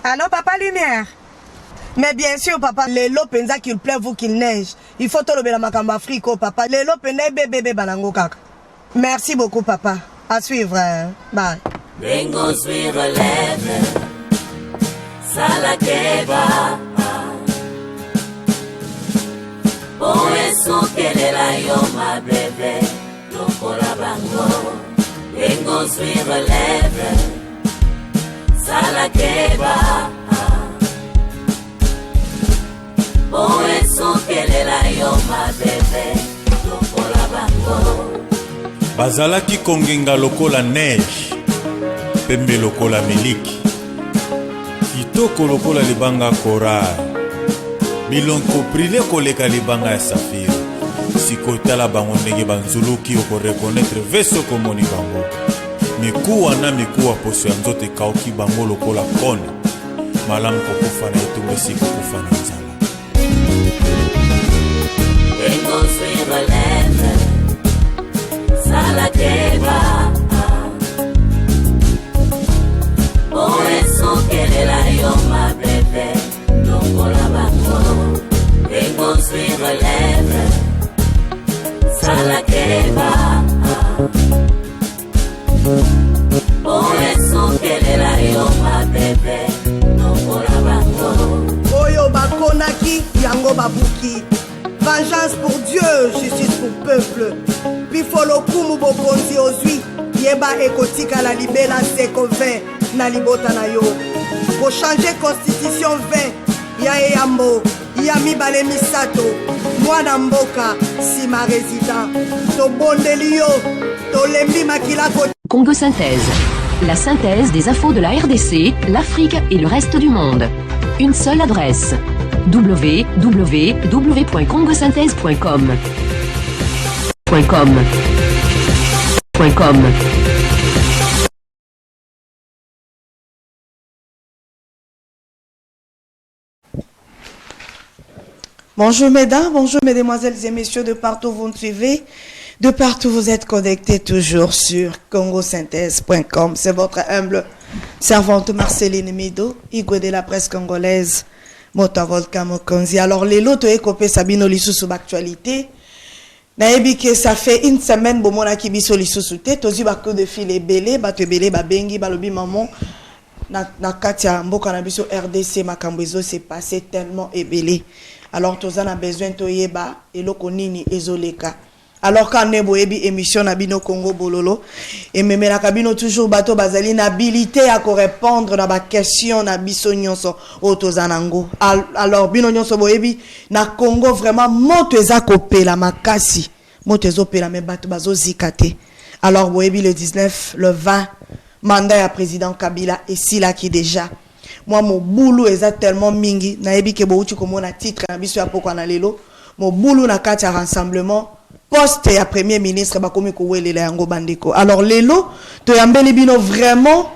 Allô, papa Lumière? Mais bien sûr, papa, les lots penza qu'il pleuve ou qu'il neige. Il faut te lever la macamba frico, papa. Les lots penza bébé banango kaka. Merci beaucoup, papa. À suivre. Bye. Bengo sui relève. Salakeba. Poeso kelela yo ma bébé. Lokola bango. Bengo sui relève. Salakeba. Poeso kelela yo ma bébé. Lokola bango. Bazalaki kongenga lokola neige. Pembe lokola miliki. Kitoko lokola libanga coral. Bilonko prile koleka libanga ya safira. Sikotala bango ndenge banzuluki oko reconnaître veso komoni bango. Mikuwa na mikuwa poso ya nzote kauki bango lokola kone. Malamu kokufa na etumesi kokufa na nzala. Bengo sui relève. Salakeba. Poeso kelela yo ma bébé. Lokola bango. Bengo sui relève. Salakeba. Poeso kelela yo ma bébé. Lokola bango. Oyo bakonaki, yango babuki. Vengeance pour Dieu, justice pour peuple. Pifolo kumu bokonzi ozwi. Yeba ekotika la libela seko 20 na libota na yo. Ko changer constitution 20. Ya eyambo, ya mibale misato. Mwana mboka, sima résident. To bondeli yo, to lembi makila ko. Congo Synthèse. La synthèse des infos de la RDC, l'Afrique et le reste du monde. Une seule adresse. www.congosynthèse.com. Bonjour mesdames, bonjour mesdemoiselles et messieurs, de partout vous me suivez, de partout vous êtes connectés toujours sur congosynthèse.com. C'est votre humble servante Marceline Mido, Igwe de la presse congolaise, Motavolka Mokonzi. Alors les lots et copé Sabino Lisusu d'actualité. Naebi que ça fait une semaine bon mona ki biso lisusu te tozi ba coup de fil ebele ba te belé ba bengi ba lobi maman na katia mboka na biso RDC makambo ezo s'est passé tellement ebele. Alors tozana a besoin to yeba eloko nini ezoleka. Alors quand nebo ebi émission na bino Congo bololo et memela kabino toujours bato bazali na habilité à répondre na ba question na biso nyonso otozanango. Alors bino nyonso boyebi na Congo vraiment moto eza kopela makasi moto ezopela me bato bazo zikate. Alors boyebi le 19 le 20 mandat ya président Kabila et sila qui déjà moi mon boulot eza tellement mingi na yebi ke bouti komona titre na biso ya poko na lelo mon boulot na kati ya rassemblement poste ya premier ministre bakomi ko welela yango bandeko. Alors lelo to yambeli bino vraiment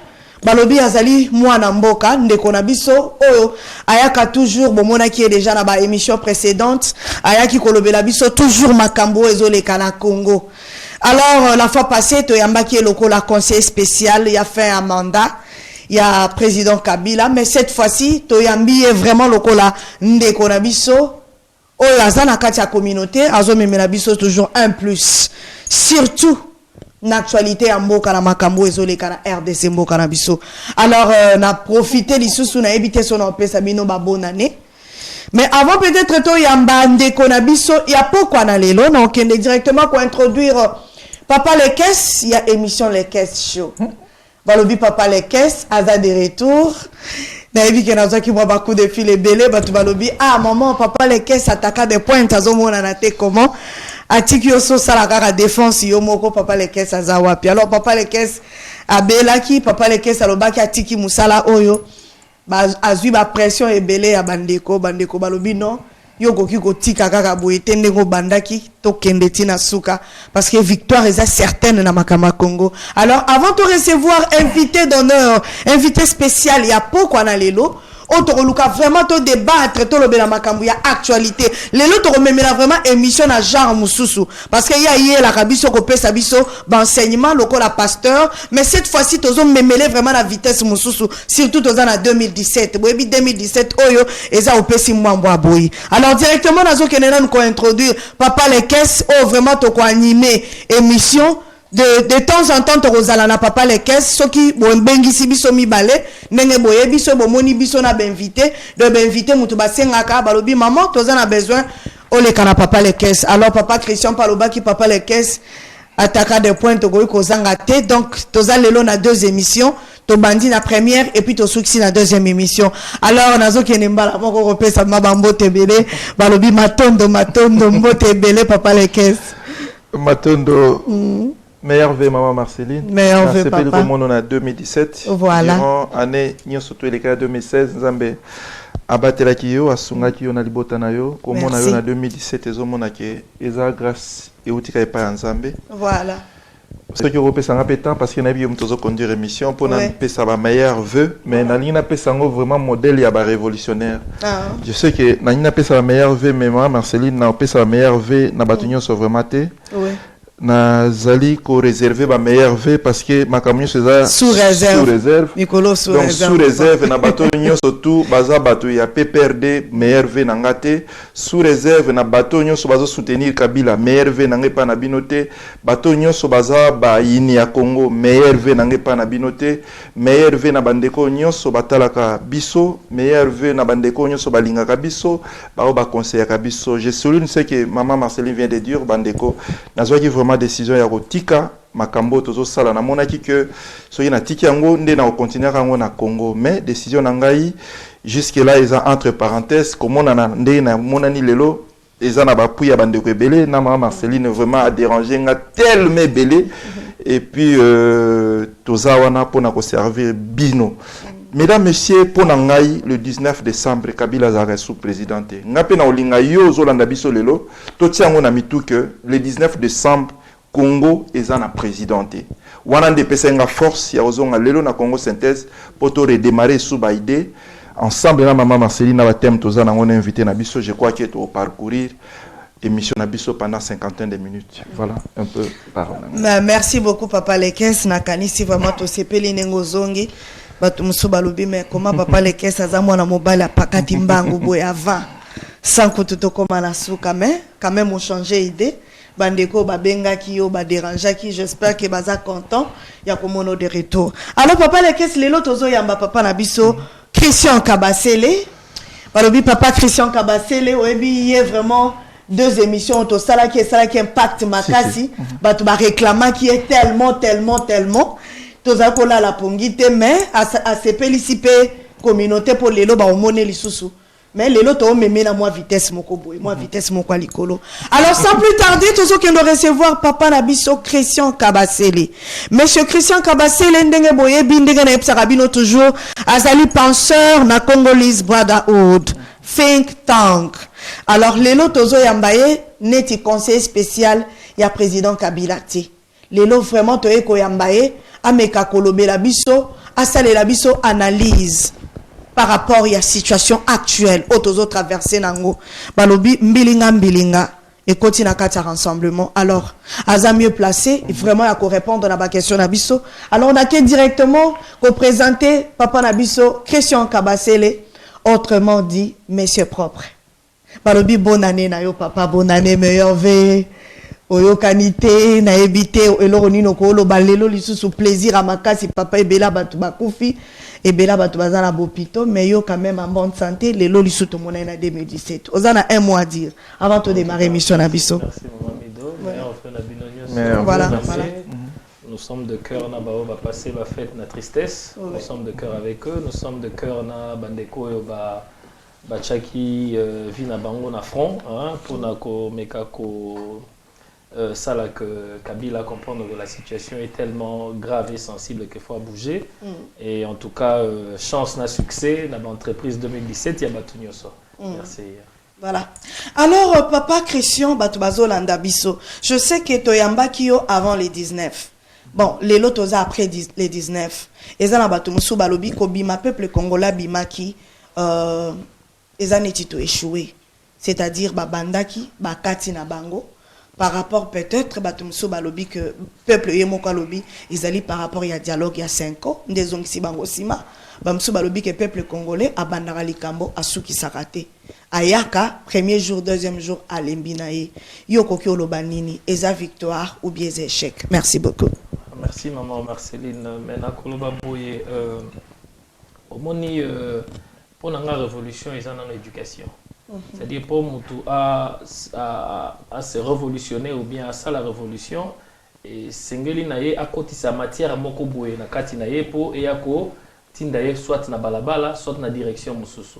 balobi azali mwana mboka ndeko na biso oyo ayaka toujours bomona qui est déjà na ba émission précédente ayaki kolobela biso toujours makambo ezoleka na Congo. Alors la fois passée to yambaki loko la conseil spécial il a fait un mandat. Il y a président Kabila mais cette fois-ci to yambi est vraiment loko la ndeko na biso. Oh, la katia communauté, azo memela biso toujours un plus. Surtout, l'actualité en mboka na makambo ezole kana RDC mboka na biso. Alors, na profité lisusu na éviter son empesa bino ba bonne année. Mais avant peut-être to yamba ndeko na biso, il y a pourquoi na lelo, donc on est directement pour introduire Papa les caisses, il y a émission les caisses show. Balobi Papa les caisses, aza de retour. Naïvi qui n'a qui voit beaucoup de fil et belé, bah tu vas lobby. Ah maman, papa les caisses attaquent des points, t'as mon anaté comment? Atiki oso salakara défense yomoko papa les caisses azawapi. Alors papa les caisses abelaki, papa les caisses alobaki atiki musala oyo. Bah azui ba pression et belé à bandeko balobi non. Yoko ki ko tika kaka boye tende ngo bandaki to kende tina suka parce que victoire est certaine na makama Congo. Alors avant de recevoir invité d'honneur, invité spécial, il y a pourquoi na lelo autre luka vraiment to débattre to lobela makambu ya actualité les autres rememela vraiment émission na genre mususu parce que ya la kabiso ko pesa biso enseignement lokola pasteur mais cette fois-ci tozo memele vraiment la vitesse mususu surtout toza na 2017 boyebi 2017 oyo eza opesi mwambo aboyi alors directement nazo kenena nous ko introduire papa les caisses oh vraiment to ko animer émission de temps en temps tozala na papa les caisses soki bombengisi biso mibale ndenge boye biso bomoni biso na benvité de benvité mutu basengaka balobi maman toza na besoin oleka na papa les caisses alors papa Christian Paloba qui papa les caisses attaquer des points to goyi kozanga te donc toza lelo na deux émissions to bandi na première et puis to succès na deuxième émission alors nazo kene mbala moko kopesa mabambo tebele balobi matondo mbote belé papa les caisses matondo meilleur V maman Marceline meilleur V papa comme on a 2017 voilà durant année surtout les cas 2016 Nzambe abatelaki yo asungaki yo na libota na yo comme on a eu en 2017 ezomona ke eza grâce et utika e pa Nzambe voilà ce que vous pensez un temps parce que na bi mtozo conduire émission pour na pesa ba meilleur vœu mais na lina pesa ngo vraiment modèle ya ba révolutionnaire je sais que na lina pesa ba meilleur vœu mais maman Marceline na pesa ba meilleur vœu na batunyo so vraiment té na zali ko réserver ba meilleur vœu parce que ma camion c'est sous réserve Nicolo sous réserve na bato nyonso tout baza bato ya PPRD meilleur vœu na ngate sous réserve na bato nyonso bazo soutenir Kabila meilleur vœu na ngepa na binote bato nyonso baza ba yini ya Congo meilleur vœu na ngepa na binote meilleur vœu na bandeko nyonso batalaka biso meilleur vœu na bandeko nyonso balingaka biso ba conseiller biso je souligne ce que maman Marceline vient de dire bandeko nazwaki vraiment décision ya kotika makambo tozo sala na monaki que soki na tiki yango nde na continuer yango na Congo mais décision na ngai jusque là ils entre parenthèses comment na nde na monani lelo eza na bapuya bandeko ebele na maman Marceline vraiment a dérangé nga tellement belé et puis toza wana pona ko servir bino. Mesdames, messieurs, pour Nangaï, le 19 décembre, Kabila Zara sous-présidente. Ngape na olinga yo zolanda biso lelo, to tiango na mitu que le 19 décembre, Congo est en présidente. Wana de pesenga force ya ozonga lelo na Congo synthèse pour to redémarrer sous baïdé. Ensemble na maman Marceline na thème toza na on invité na biso, je crois que to parcourir émission na biso pendant 50 de minutes. Voilà un peu parole. Merci beaucoup papa Lekes nakani si vraiment to sepeli nengo zongi. Batu musuba lobi mais comment papa les caisses aza mwana mobali apakati mbangu boy avant sans que tout koma na suka mais quand même on changer idée bandeko babenga ki yo ba déranger ki j'espère que baza content ya komono de retour alors papa les caisses lelo tozo yamba papa na biso Christian Kabasele balobi papa Christian Kabasele oyebi est vraiment deux émissions to sala qui impact makasi batu ba réclamant qui est tellement tozakola la pongite mais à se féliciter communauté pour lelo ba omone lisusu mais lelo to meme na moi vitesse moko boy moi vitesse moko likolo alors sans plus tarder tozo que nous recevoir papa na biso Christian Kabasele monsieur Christian Kabasele ndenge boye bindenge na epsaka bino toujours azali penseur na Congolese Brotherhood think tank alors lelo tozo yambaye neti conseil spécial ya président Kabila ti lelo vraiment to eko yambaye ameka kolobela biso asalela biso analyse par rapport à la situation actuelle autozo traversé nango balobi mbilinga et continue à kati rassemblement alors aza mieux placé vraiment à répondre à la question na biso alors on a que directement ko présenter papa na biso Christian Kabasele autrement dit monsieur propre balobi bonne année na yo papa bonne année meilleur vœu oyo kanité na ebité eloko nino ko lo balelo lisusu plaisir à makasi papa ebela batu bakufi ebela batu bazana bopito mais yo quand même en bonne santé lelo lisusu to mona na 2017 ozana un mois à dire avant de démarrer mission na biso. Merci maman Mido voilà. Nous sommes de cœur na bao va passer la fête na tristesse nous sommes de cœur avec eux nous sommes de cœur na bandeko yo ba chaki vina bango na front pour na ko meka ko ça là que Kabila comprendre que la situation est tellement grave et sensible qu'il faut bouger et en tout cas chance na succès dans l'entreprise 2017 il y a Batunyoso. Merci. Voilà. Alors papa Christian Batubazo Landabiso, je sais que toyamba kio avant les 19. Bon, les lotos après les 19. Et ça na batumusu balobi ko bima peuple congolais bimaki eza neti to échoué. C'est-à-dire bandaki bakati na bango par rapport peut-être batumso balobi que peuple yemoko lobby ils allaient par rapport il y a dialogue il y a 5 ans ndezong si bango sima bamso balobi que peuple congolais abandaka likambo asuki sakate ayaka premier jour deuxième jour alembi na ye yokoki oloba nini eza victoire ou bien échec. Merci beaucoup. Merci maman Marceline. Maintenant koloba boye omoni pour la révolution ils en éducation. C'est-à-dire pour Moutou à se révolutionner ou bien à ça la révolution et sengeli naye à côté sa matière moko boye na kati naye po et ako tindaye soit na balabala soit na direction mususu.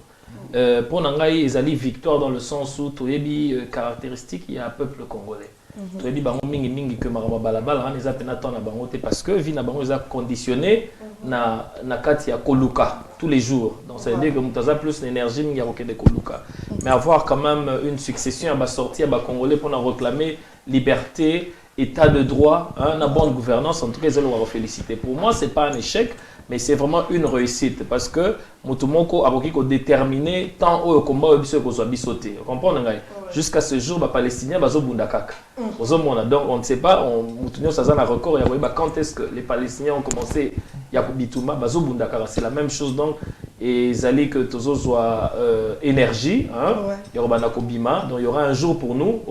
Pour nangai ezali victoire dans le sens où toyebi caractéristique il y a un peuple congolais. Toyebi bango mingi mingi que marama balabala on eza pena ton na bango te parce que vie na bango eza conditionné na kati ya koluka tous les jours. Donc ça veut dire que mutaza plus l'énergie mingi ya de koluka. Mais avoir quand même une succession à sortir à congolais pour réclamer liberté, état de droit, une bonne gouvernance, en tout cas, ils doivent féliciter. Pour moi, ce n'est pas un échec, mais c'est vraiment une réussite parce que Moutoumoko a déterminé tant au combat au soit bissoté. Vous comprenez? Jusqu'à ce jour, les Palestiniens sont bundakak. Donc on ne sait pas, Moutoumoko Sazan a record, quand est-ce que les Palestiniens ont commencé Yakubitouma, c'est la même chose donc. Et Zali que Tozo soit énergie, il y aura donc il y aura un jour pour nous,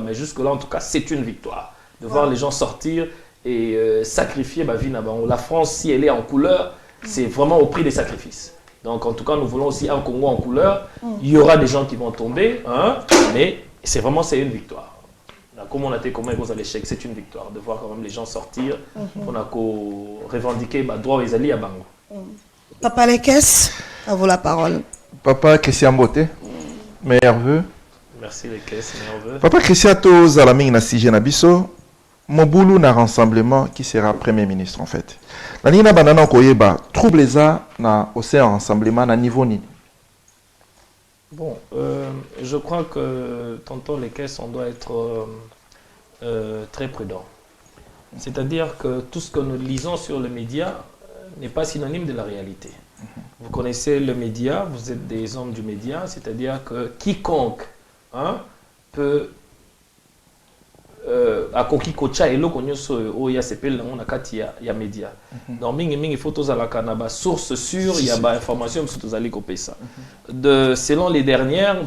mais jusque-là en tout cas c'est une victoire de voir les gens sortir et sacrifier ma vie. La France, si elle est en couleur, c'est vraiment au prix des sacrifices. Donc en tout cas nous voulons aussi un Congo en couleur. Il y aura des gens qui vont tomber, mais c'est vraiment une victoire. Comme on a été commun à l'échec, c'est une victoire de voir quand même les gens sortir. On a revendiqué droit aux alliés à Bango. Papa Lekes, à vous la parole. Papa Christian Boté, meilleur vœu. Merci Lekes, meilleur vœu. Papa Christian Tozalaming na Sige Nabiso, Moboulou na rassemblement qui sera Premier ministre en fait. La Nina Banana Koyeba, trouble ça na océan rassemblement na niveau ni. Bon, je crois que tonton Lekes, on doit être très prudent. C'est-à-dire que tout ce que nous lisons sur les médias n'est pas synonyme de la réalité. Vous connaissez le média, vous êtes des hommes du média, c'est-à-dire que quiconque peut à koki kocha elo konyoso oya sepel na ona kati ya média. Donc mingi photos à la canaba source sûre, il y a ba information sur tozali kopesa. De selon les dernières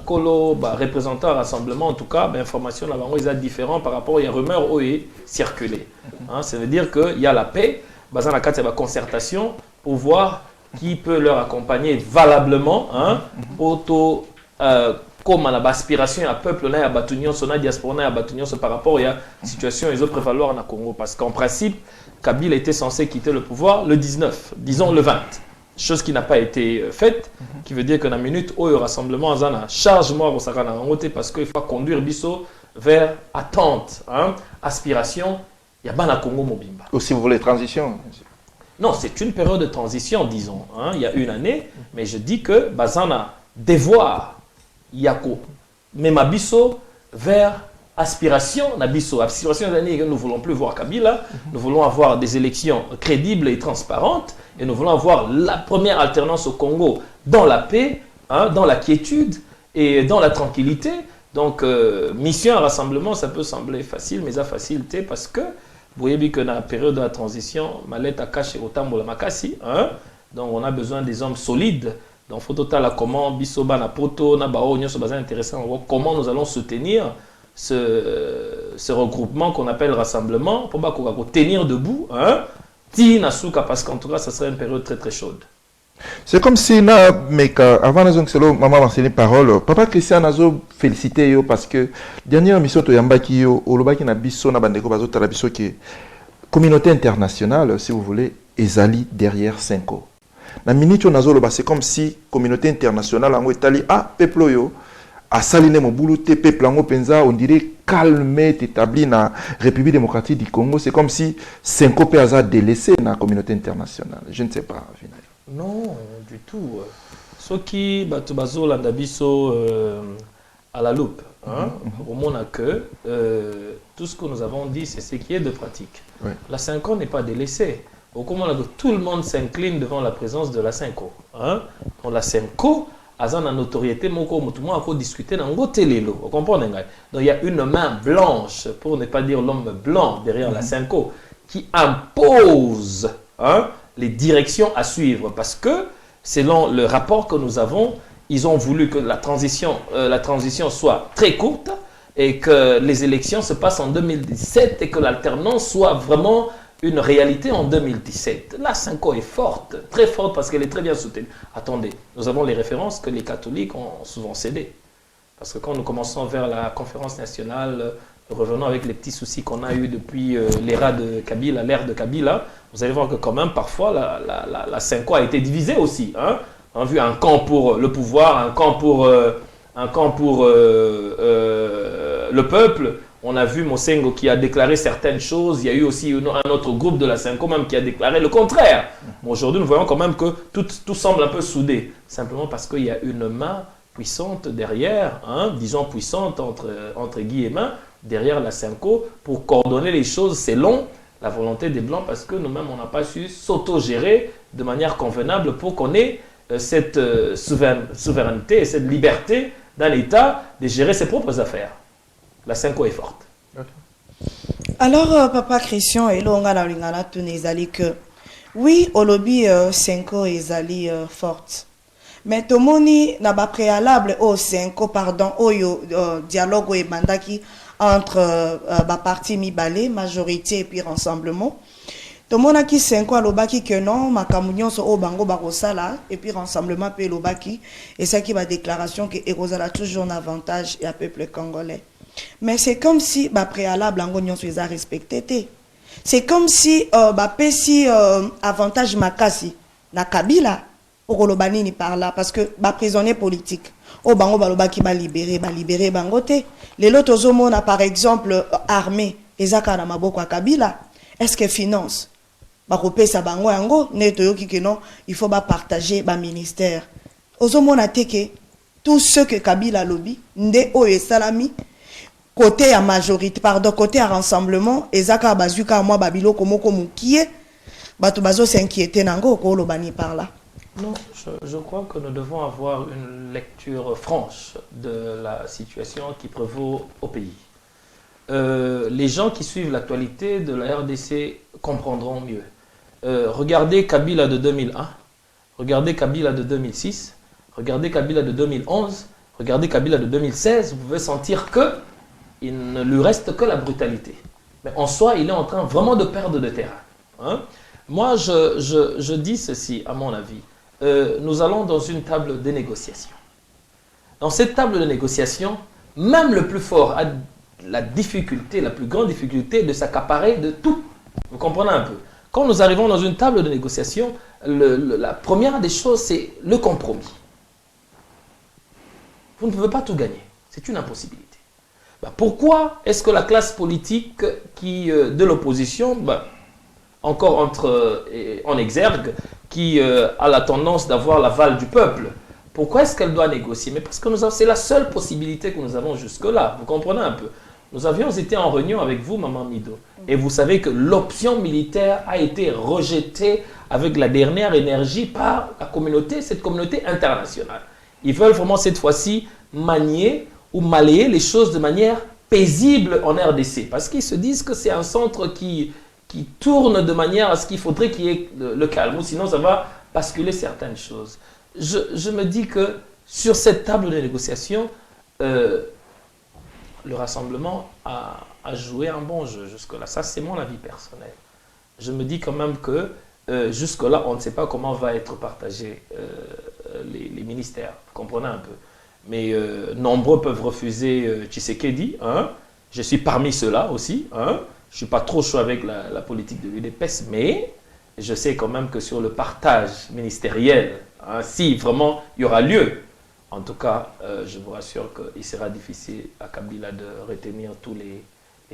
kolo représentant rassemblement en tout cas information là bango ils différent par rapport il y a rumeur oye circuler. Ça veut dire que il y a la paix, basant la carte il y a concertation pour voir qui peut leur accompagner valablement auto comme à l'aspiration à peuple là à Batunion son diaspora à Batunion par rapport à la situation ils ont prévaloir en Congo parce qu'en principe Kabila était censé quitter le pouvoir le 19 disons le 20 chose qui n'a pas été faite qui veut dire que dans la minute où il y a rassemblement en a charge moi au Sakana en côté parce qu'il faut conduire Bisso vers attente aspiration il y a pas la Congo Mobimba aussi vous voulez transition. Non, c'est une période de transition disons il y a une année mais je dis que Bazana devoir Yako, mais Mabiso vers aspiration, Nabiso, aspiration d'année que nous ne voulons plus voir Kabila, nous voulons avoir des élections crédibles et transparentes, et nous voulons avoir la première alternance au Congo dans la paix, dans la quiétude et dans la tranquillité. Donc, mission à rassemblement, ça peut sembler facile, mais ça facilité parce que vous voyez bien que dans la période de la transition, Maleta caché au Tambola Makasi, donc on a besoin des hommes solides. Donc, il faut total comment Bisoba na poto na bao nyonso baza intéressant comment nous allons soutenir ce regroupement qu'on appelle rassemblement pour tenir debout ti na suka parce qu'en tout cas ça serait une période très très chaude. C'est comme si avant de maman Marceline parole papa Christian nazo félicité yo parce que dernière mission to yambaki yo olobaki na biso na bandeko bazo tala biso qui communauté internationale si vous voulez ezali derrière 5 ans. La minute où c'est comme si la communauté internationale a dit peuple yo a saliné mon boulot peuple en penza on dirait calmé établi dans la République démocratique du Congo c'est comme si 5 pays a délaissé dans la communauté internationale je ne sais pas non du tout ce qui batubazo landabiso à la loupe au moment que tout ce que nous avons dit c'est ce qui est de pratique la 5 ans n'est pas délaissé. Au comment tout le monde s'incline devant la présence de la Senko. Hein? Donc la Senko a une notoriété, tout le monde a discuté dans le télélo. Vous comprenez? Donc il y a une main blanche, pour ne pas dire l'homme blanc, derrière la Senko, qui impose les directions à suivre. Parce que, selon le rapport que nous avons, ils ont voulu que la transition soit très courte et que les élections se passent en 2017 et que l'alternance soit vraiment une réalité en 2017. La Senko est forte, très forte parce qu'elle est très bien soutenue. Attendez, nous avons les références que les catholiques ont souvent cédées. Parce que quand nous commençons vers la conférence nationale, revenons avec les petits soucis qu'on a eu depuis l'ère de Kabila, vous allez voir que quand même parfois la Senko a été divisée aussi. Hein? On a vu un camp pour le pouvoir, un camp pour le peuple. On a vu Mosengo qui a déclaré certaines choses. Il y a eu aussi un autre groupe de la Senko même qui a déclaré le contraire. Bon, aujourd'hui, nous voyons quand même que tout semble un peu soudé. Simplement parce qu'il y a une main puissante derrière, disons puissante entre guillemets, derrière la Senko pour coordonner les choses selon la volonté des Blancs parce que nous-mêmes, on n'a pas su s'auto-gérer de manière convenable pour qu'on ait cette souveraineté et cette liberté d'un État de gérer ses propres affaires. La Senko est forte. Alors, Papa Christian, et là, on a que oui, au lobby Senko est forte. Mais tout le monde n'a pas préalable au Senko, pardon, au dialogue et mandaki entre parti mi-balé, majorité et puis rassemblement. Tout le monde a qui Senko à l'obaki que non, ma camunion sur au bango barosala et puis rassemblement puis l'obaki et ça qui va déclaration que Erosala toujours un avantage et un peuple congolais. Mais c'est comme si préalable en soit respecté. C'est comme si avantage makasi na Kabila au lobani ni par là parce que prisonnier politique au bango baloba qui va libérer bangote les lots tozomo na par exemple armée ezaka na maboko ya Kabila est-ce que finance bakopesa bango yango neto yoki que non il faut partager ministère ozomona teke tout ce que Kabila lobby nde oyo salami côté à majorité, pardon, côté à rassemblement, ezaka bazuka moi babilo komoko mukie, bato bazo s'inquiéter nango ko lobani par là. Non, je crois que nous devons avoir une lecture franche de la situation qui prévaut au pays. Les gens qui suivent l'actualité de la RDC comprendront mieux. Regardez Kabila de 2001, regardez Kabila de 2006, regardez Kabila de 2011, regardez Kabila de 2016, vous pouvez sentir que il ne lui reste que la brutalité. Mais en soi, il est en train vraiment de perdre de terrain. Hein? Moi, je dis ceci, à mon avis. Nous allons dans une table de négociation. Dans cette table de négociation, même le plus fort a la difficulté, la plus grande difficulté de s'accaparer de tout. Vous comprenez un peu? Quand nous arrivons dans une table de négociation, la première des choses, c'est le compromis. Vous ne pouvez pas tout gagner. C'est une impossibilité. Pourquoi est-ce que la classe politique de l'opposition, encore en exergue, qui a la tendance d'avoir l'aval du peuple, pourquoi est-ce qu'elle doit négocier? Mais parce que c'est la seule possibilité que nous avons jusque-là. Vous comprenez un peu? Nous avions été en réunion avec vous, Maman Mido, et vous savez que l'option militaire a été rejetée avec la dernière énergie par cette communauté internationale. Ils veulent vraiment cette fois-ci manier ou malayer les choses de manière paisible en RDC. Parce qu'ils se disent que c'est un centre qui tourne de manière à ce qu'il faudrait qu'il y ait le calme. Ou sinon, ça va basculer certaines choses. Je me dis que sur cette table de négociation, le rassemblement a joué un bon jeu jusque-là. Ça, c'est mon avis personnel. Je me dis quand même que jusque-là, on ne sait pas comment va être partagé les ministères. Vous comprenez un peu? Mais nombreux peuvent refuser Tshisekedi. Hein? Je suis parmi ceux-là aussi. Hein? Je ne suis pas trop chaud avec la politique de l'UDPS, mais je sais quand même que sur le partage ministériel, si vraiment il y aura lieu, en tout cas, je vous rassure qu'il sera difficile à Kabila de retenir tous les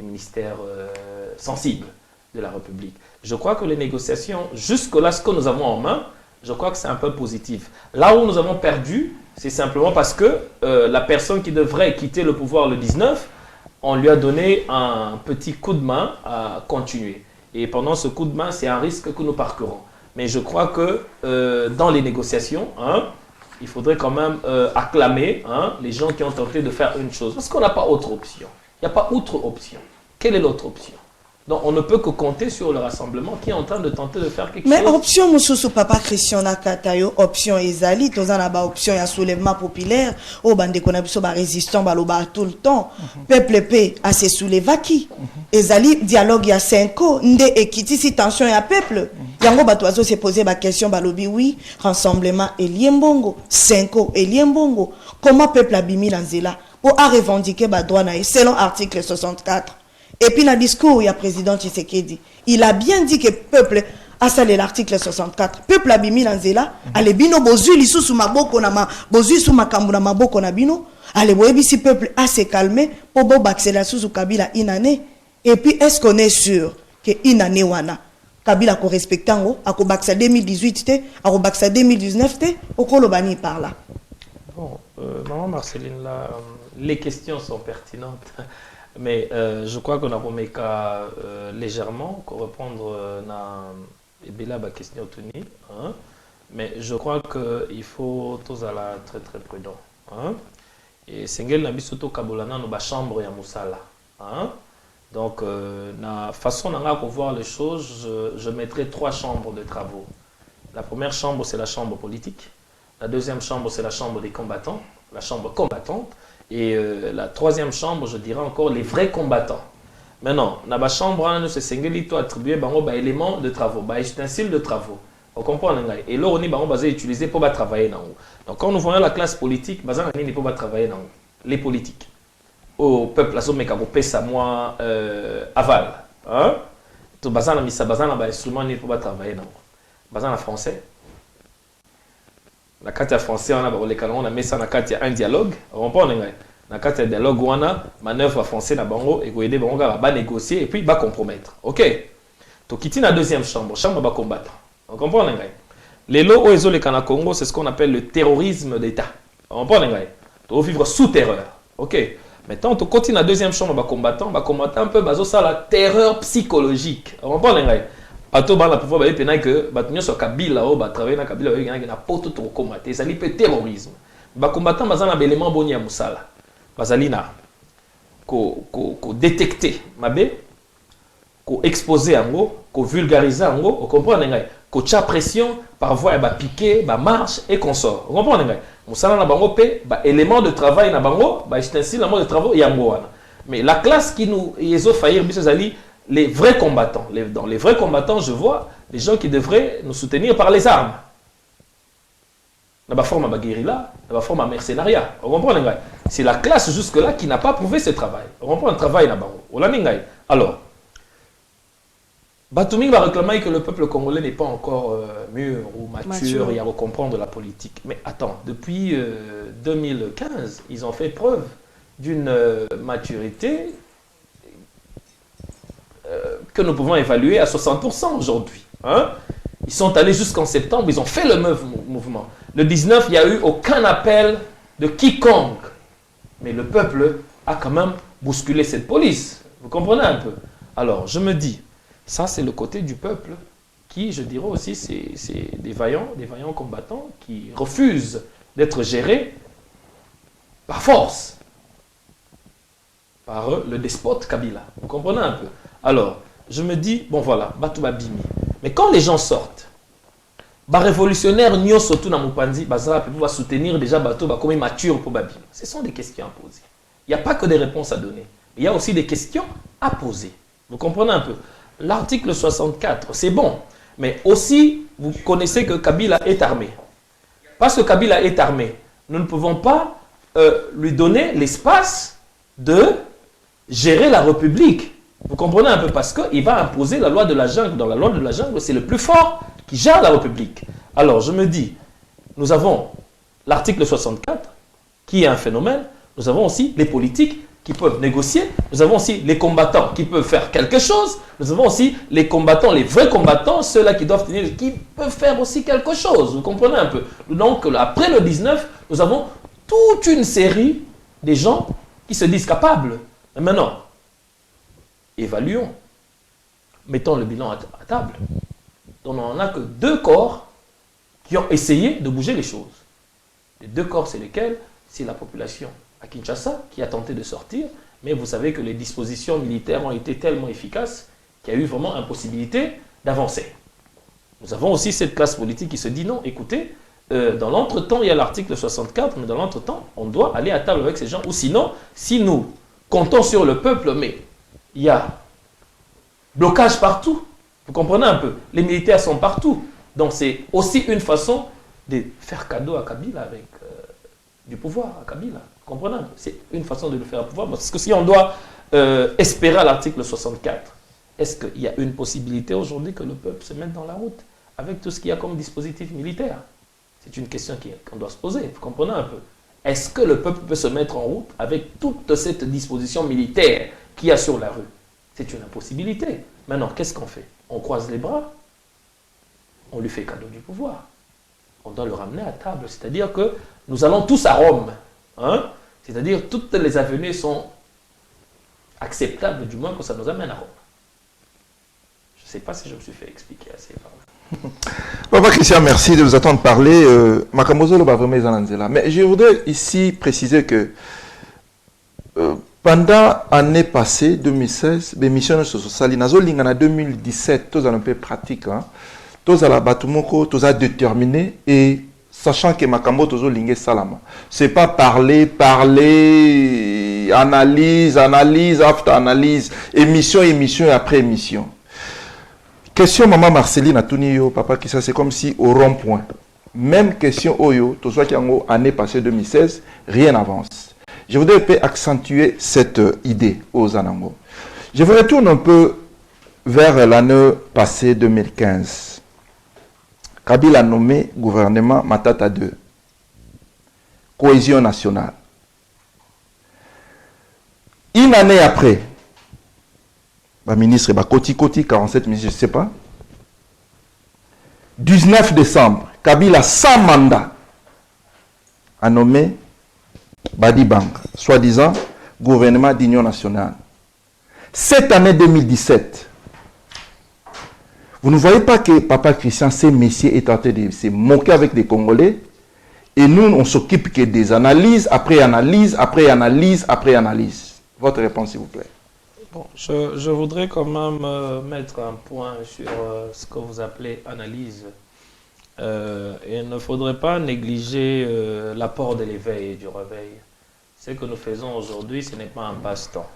ministères sensibles de la République. Je crois que les négociations, jusque-là, ce que nous avons en main, je crois que c'est un peu positif. Là où nous avons perdu, c'est simplement parce que la personne qui devrait quitter le pouvoir le 19, on lui a donné un petit coup de main à continuer. Et pendant ce coup de main, c'est un risque que nous parcourons. Mais je crois que dans les négociations, hein, il faudrait quand même acclamer les gens qui ont tenté de faire une chose. Parce qu'on n'a pas autre option. Il n'y a pas autre option. Quelle est l'autre option? Donc on ne peut que compter sur le rassemblement qui est en train de tenter de faire quelque chose. Mais option mususu papa Christian Nakatayo, option ezali, tozana ba option ya soulèvement populaire, o bande kona biso ba résistant baloba tout le temps. Peuple paix à se soulevaki. Ezali dialogue ya 5 ans, nde ekiti si tension ya peuple. Yango bato azo se poser ba question balobi oui, rassemblement eliembongo, 5 ans eliembongo. Comment peuple abimi na nzela pour a revendiquer ba droit na selon article 64. Et puis, dans le discours, il y a le président Tshisekedi. Il a bien dit que le peuple, à ça, l'article 64, le peuple a bimi l'anzela, allez bino, bozu, l'issou sous ma boko, bozu sous ma kambu, ma boko, na bino, allez, oui, si le peuple a se calmé, pour bon accélération sous Kabila inane. Et puis, est-ce qu'on est sûr que inane wana, Kabila ko respectant, à ko baksa 2018, à ko baksa 2019, au kolobani par là. Bon, maman Marceline, là, les questions sont pertinentes. Mais je crois qu'on a remis qu'à légèrement, qu'on reprendre la question tenue. Mais je crois qu'il faut tous aller très très prudent. Hein? Et Sengel n'a bisoto kabolana no ba chambre ya musala. Hein? Donc, la façon dont on va voir les choses, je mettrai 3 chambres de travaux. La première chambre, c'est la chambre politique. La deuxième chambre, c'est la chambre des combattants, la chambre combattante. Et la troisième chambre, je dirais encore les vrais combattants. Maintenant, dans la chambre, nous c'est attribué des éléments de travaux, des ustensiles de travaux. Vous comprenez? Et là, on est utilisé pour travailler. Donc, quand nous voyons la classe politique, on est pour travailler. Les politiques. Au peuple, mais quand on paie ça, moi, aval. Tout le monde a mis ça, instrument pour travailler. En français. La carte français, on a mis ça dans la carte un dialogue. On comprend? Dans la carte dialogue, on a manœuvre français dans bango et aider bango à négocier et puis à compromettre. Ok. Donc, quitter la deuxième chambre, chambre va combattre. On comprend? Les lots au les Congo, c'est ce qu'on appelle le terrorisme d'État. On comprend? On vivre sous terreur. Ok. Maintenant, on continue la deuxième chambre va combattre un peu ça la terreur psychologique. On comprend? Bato bana pouvoir ba epena que batunyo so Kabila o ba travailler na Kabila o na poto to combattre ça li pe terrorisme ba combattant bazana ba élément boni ya musala bazali na ko détecter mabe ko exposer yango ko vulgariser yango o comprendre ngai ko tcha pression par voie ba piquer ba marche et consort o comprendre ngai musala na bango pe ba élément de travail na bango ba ustensile na de travaux yango wana mais la classe qui nous yezo faillir biso zali les vrais combattants. Dans les vrais combattants, je vois les gens qui devraient nous soutenir par les armes. Dans la forme de guérilla, dans la forme de mercenariat. Vous comprenez? C'est la classe jusque-là qui n'a pas prouvé ce travail. On comprend un travail là-bas. Alors, Batoumi va réclamer que le peuple congolais n'est pas encore mûr ou mature et à comprendre la politique. Mais attends, depuis 2015, ils ont fait preuve d'une maturité que nous pouvons évaluer à 60% aujourd'hui. Hein? Ils sont allés jusqu'en septembre, ils ont fait le mouvement. Le 19, il n'y a eu aucun appel de quiconque. Mais le peuple a quand même bousculé cette police. Vous comprenez un peu? Alors, je me dis, ça c'est le côté du peuple qui, je dirais aussi, c'est des vaillants combattants qui refusent d'être gérés par force, par le despote Kabila. Vous comprenez un peu? Alors, je me dis, bon voilà, Batouba Bimi. Mais quand les gens sortent, les révolutionnaires, nous surtout dans Mupandi, va soutenir déjà Batouba comme mature pour Babim. Ce sont des questions à poser. Il n'y a pas que des réponses à donner. Il y a aussi des questions à poser. Vous comprenez un peu? L'article 64, c'est bon. Mais aussi, vous connaissez que Kabila est armé. Parce que Kabila est armé, nous ne pouvons pas lui donner l'espace de gérer la République. Vous comprenez un peu? Parce qu'il va imposer la loi de la jungle. Dans la loi de la jungle, c'est le plus fort qui gère la République. Alors, je me dis, nous avons l'article 64, qui est un phénomène. Nous avons aussi les politiques qui peuvent négocier. Nous avons aussi les combattants qui peuvent faire quelque chose. Nous avons aussi les combattants, les vrais combattants, ceux-là qui doivent tenir, qui peuvent faire aussi quelque chose. Vous comprenez un peu? Donc, après le 19, nous avons toute une série de gens qui se disent capables. Et maintenant, évaluons. mettons le bilan à table. Donc on n'a que 2 corps qui ont essayé de bouger les choses. Les 2 corps, c'est lesquels? C'est la population à Kinshasa qui a tenté de sortir, mais vous savez que les dispositions militaires ont été tellement efficaces qu'il y a eu vraiment impossibilité d'avancer. Nous avons aussi cette classe politique qui se dit non, écoutez, dans l'entretemps, il y a l'article 64, mais dans l'entretemps, on doit aller à table avec ces gens, ou sinon, si nous comptons sur le peuple, mais il y a blocage partout, vous comprenez un peu, les militaires sont partout, donc c'est aussi une façon de faire cadeau à Kabila avec du pouvoir à Kabila, vous comprenez un peu, c'est une façon de le faire pouvoir, parce que si on doit espérer à l'article 64, est-ce qu'il y a une possibilité aujourd'hui que le peuple se mette dans la route avec tout ce qu'il y a comme dispositif militaire? C'est une question qu'on doit se poser, vous comprenez un peu. Est-ce que le peuple peut se mettre en route avec toute cette disposition militaire qu'il y a sur la rue? C'est une impossibilité. Maintenant, qu'est-ce qu'on fait? On croise les bras, on lui fait cadeau du pouvoir. On doit le ramener à table, c'est-à-dire que nous allons tous à Rome. Hein? C'est-à-dire toutes les avenues sont acceptables, du moins que ça nous amène à Rome. Je ne sais pas si je me suis fait expliquer assez par là. Papa Christian, merci de nous attendre parler. Mais je voudrais ici préciser que pendant l'année passée, 2016, l'émission sur Salinazo, en 2017, tous un peu pratique, tous à la Batumoko, tous à déterminer et sachant que Makambo tous lingé salama. C'est pas parler, analyse, after analyse, émission et après émission. Question maman Marceline Atunio, papa qui ça c'est comme si au rond-point. Même question Oyo, tout ça qui en année passée 2016, rien n'avance. Je voudrais accentuer cette idée aux Anango. Je vous retourne un peu vers l'année passée 2015. Kabila a nommé gouvernement Matata 2. Cohésion nationale. Une année après, le ministre Koti 47 ministres, je ne sais pas. 19 décembre, Kabila sans mandat a nommé Badi Bang, soi-disant gouvernement d'union nationale. Cette année 2017, vous ne voyez pas que Papa Christian, ces messieurs, est en train de se moquer avec des Congolais et nous, on s'occupe que des analyses, après analyse, après analyse, après analyse. Votre réponse, s'il vous plaît. Bon, je voudrais quand même mettre un point sur ce que vous appelez analyse. Il ne faudrait pas négliger l'apport de l'éveil et du réveil. Ce que nous faisons aujourd'hui, ce n'est pas un passe-temps.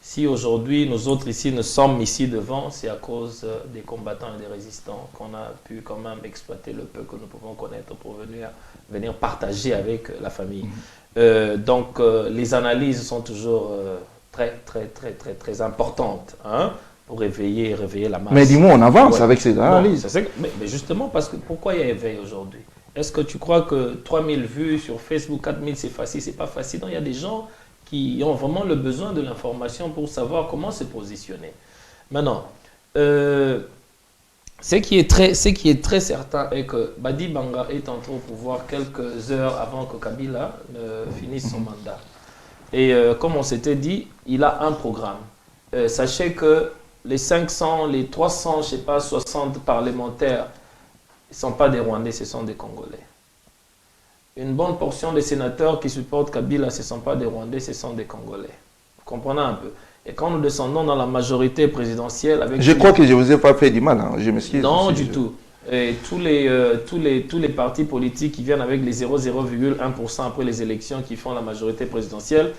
Si aujourd'hui, nous autres ici, nous sommes ici devant, c'est à cause des combattants et des résistants qu'on a pu quand même exploiter le peu que nous pouvons connaître pour venir partager avec la famille. Donc, les analyses sont toujours très importantes pour réveiller la masse. Mais dis-moi, on avance avec ces analyses. Non, mais justement, parce que pourquoi il y a éveil aujourd'hui? Est-ce que tu crois que 3000 vues sur Facebook, 4000 c'est facile? C'est pas facile. Non, il y a des gens qui ont vraiment le besoin de l'information pour savoir comment se positionner. Maintenant, ce qui est très certain est que Badi Banga est entré au pouvoir quelques heures avant que Kabila finisse son mandat. Et comme on s'était dit, il a un programme. Sachez que les 500, les 300, je sais pas, 60 parlementaires, ils ne sont pas des Rwandais, ce sont des Congolais. Une bonne portion des sénateurs qui supportent Kabila, ce ne sont pas des Rwandais, ce sont des Congolais. Vous comprenez un peu? Et quand nous descendons dans la majorité présidentielle... Je crois que je ne vous ai pas fait du mal, je m'excuse. Non, du tout. Et tous les partis politiques qui viennent avec les 0,1% après les élections qui font la majorité présidentielle,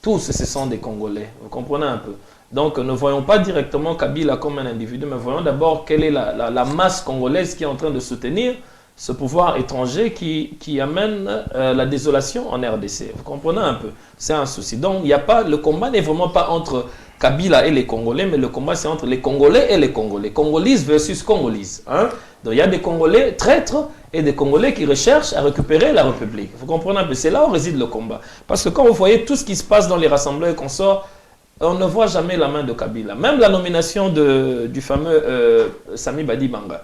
tous ce sont des Congolais. Vous comprenez un peu? Donc ne voyons pas directement Kabila comme un individu, mais voyons d'abord quelle est la masse congolaise qui est en train de soutenir ce pouvoir étranger qui amène la désolation en RDC. Vous comprenez un peu? C'est un souci. Donc le combat n'est vraiment pas entre Kabila et les Congolais, mais le combat c'est entre les Congolais et les Congolais. Congolese versus Congolese. Donc il y a des Congolais traîtres et des Congolais qui recherchent à récupérer la République. Vous comprenez un peu? C'est là où réside le combat. Parce que quand vous voyez tout ce qui se passe dans les rassemblements et qu'on sort, on ne voit jamais la main de Kabila. Même la nomination du fameux Sami Badi Banga,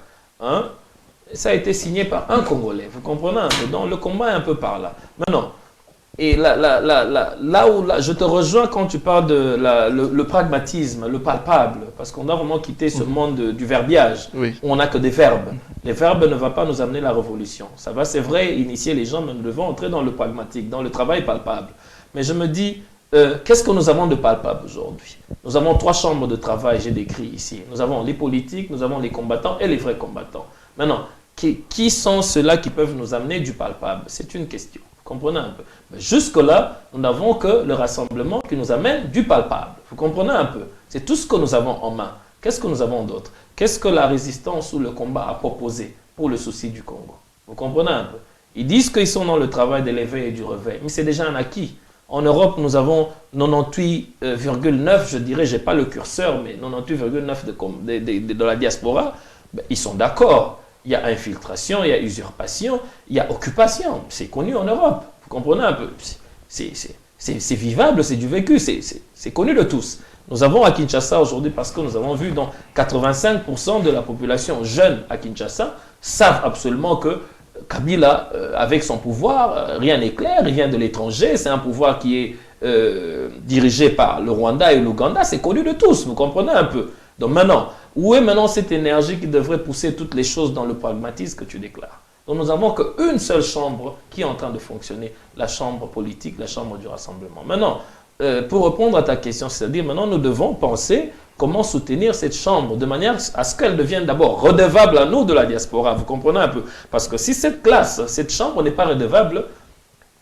ça a été signé par un Congolais. Vous comprenez un peu? Donc le combat est un peu par là. Maintenant, Et là où je te rejoins quand tu parles de le pragmatisme, le palpable, parce qu'on a vraiment quitté ce monde du verbiage, où on n'a que des verbes. Les verbes ne vont pas nous amener la révolution. Ça va, c'est vrai, initier les gens, mais nous devons entrer dans le pragmatique, dans le travail palpable. Mais je me dis, qu'est-ce que nous avons de palpable aujourd'hui? Nous avons 3 chambres de travail, j'ai décrit ici. Nous avons les politiques, nous avons les combattants et les vrais combattants. Maintenant, qui sont ceux-là qui peuvent nous amener du palpable? C'est une question. Vous comprenez un peu? Mais jusque-là, nous n'avons que le rassemblement qui nous amène du palpable. Vous comprenez un peu? C'est tout ce que nous avons en main. Qu'est-ce que nous avons d'autre? Qu'est-ce que la résistance ou le combat a proposé pour le souci du Congo? Vous comprenez un peu? Ils disent qu'ils sont dans le travail de l'éveil et du réveil, mais c'est déjà un acquis. En Europe, nous avons 98,9, je dirais, je n'ai pas le curseur, mais 98,9 de la diaspora, ben, ils sont d'accord. Il y a infiltration, il y a usurpation, il y a occupation. C'est connu en Europe. Vous comprenez un peu? C'est vivable, c'est du vécu, c'est connu de tous. Nous avons à Kinshasa aujourd'hui, parce que nous avons vu dans 85% de la population jeune à Kinshasa, savent absolument que Kabila, avec son pouvoir, rien n'est clair, il vient de l'étranger, c'est un pouvoir qui est dirigé par le Rwanda et l'Ouganda, c'est connu de tous, vous comprenez un peu. Donc maintenant, où est maintenant cette énergie qui devrait pousser toutes les choses dans le pragmatisme que tu déclares? Donc nous n'avons qu'une seule chambre qui est en train de fonctionner, la chambre politique, la chambre du rassemblement. Maintenant, pour répondre à ta question, c'est-à-dire maintenant nous devons penser comment soutenir cette chambre de manière à ce qu'elle devienne d'abord redevable à nous de la diaspora. Vous comprenez un peu? Parce que si cette classe, cette chambre n'est pas redevable,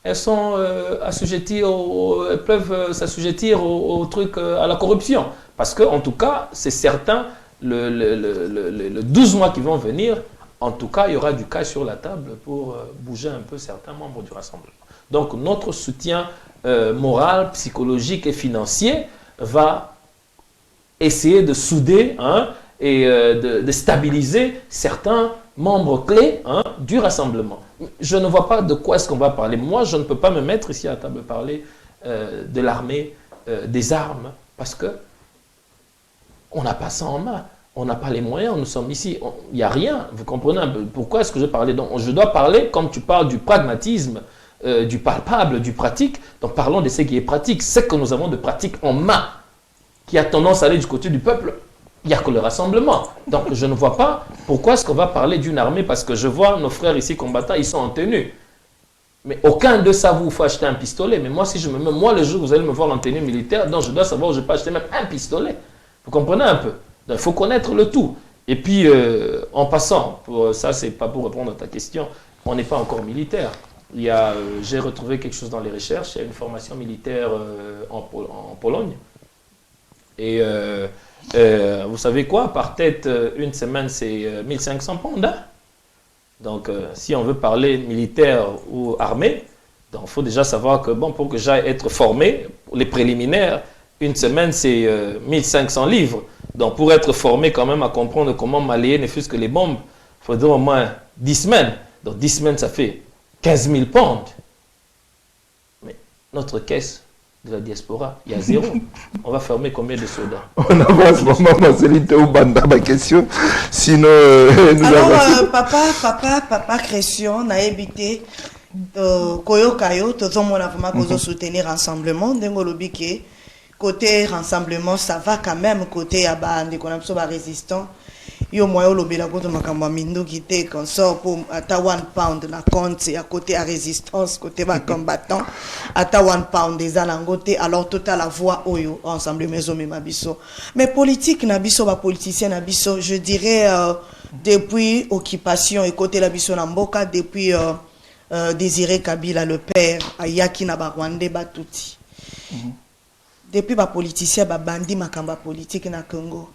elles sont assujetties elles peuvent s'assujettir au truc, à la corruption. Parce qu'en tout cas, c'est certain, le 12 mois qui vont venir, en tout cas, il y aura du cas sur la table pour bouger un peu certains membres du Rassemblement. Donc, notre soutien moral, psychologique et financier va essayer de souder et de stabiliser certains membres clés du Rassemblement. Je ne vois pas de quoi est-ce qu'on va parler. Moi, je ne peux pas me mettre ici à la table parler de l'armée, des armes, parce que on n'a pas ça en main. On n'a pas les moyens, nous sommes ici. Il n'y a rien. Vous comprenez un peu? Pourquoi est-ce que je parlais? Donc, je dois parler, comme tu parles, du pragmatisme, du palpable, du pratique. Donc, parlons de ce qui est pratique. Ce que nous avons de pratique en main, qui a tendance à aller du côté du peuple, il n'y a que le rassemblement. Donc, je ne vois pas pourquoi est-ce qu'on va parler d'une armée, parce que je vois nos frères ici combattants, ils sont en tenue. Mais aucun de ça vous faut acheter un pistolet. Mais moi, si je me mets, moi, le jour où vous allez me voir en tenue militaire, donc je dois savoir où je peux acheter même un pistolet. Vous comprenez un peu? Donc, il faut connaître le tout. Et puis, en passant, ça, c'est pas pour répondre à ta question, on n'est pas encore militaire. J'ai retrouvé quelque chose dans les recherches, il y a une formation militaire en Pologne. Et vous savez quoi? Par tête, une semaine, c'est 1500 pounds. Donc, si on veut parler militaire ou armée, il faut déjà savoir que, bon, pour que j'aille être formé, pour les préliminaires, une semaine, c'est 1500 livres. Donc, pour être formé quand même à comprendre comment m'allier, ne fût-ce que les bombes, il faudrait au moins 10 semaines. Donc, 10 semaines, ça fait 15 000 pounds. Mais notre caisse de la diaspora, il y a 0. On va fermer combien de soldats? On avance, maman, Marceline Théobanda, ma question. Sinon, alors, papa, Christian, on a évité Koyo Kayo, tout le monde a vraiment soutenir Rassemblement. Dengolobi, côté Rassemblement, ça va quand même, côté Abandi, qu'on a besoin de résistants. Yo moyo lobela ko to makamba mindo kité qu'on sort pour ata 1 pound na compte à côté à résistance côté ba combattant ata 1 pound des alangoté alors total la voix oyo ensemble maison mabiso mais politique na biso ba politicien na biso je dirais depuis occupation et côté la biso na mboka depuis Désiré Kabila le père ayaki na ba Rwandais ba touti depuis ba politicien ba bandi makamba politique na Congo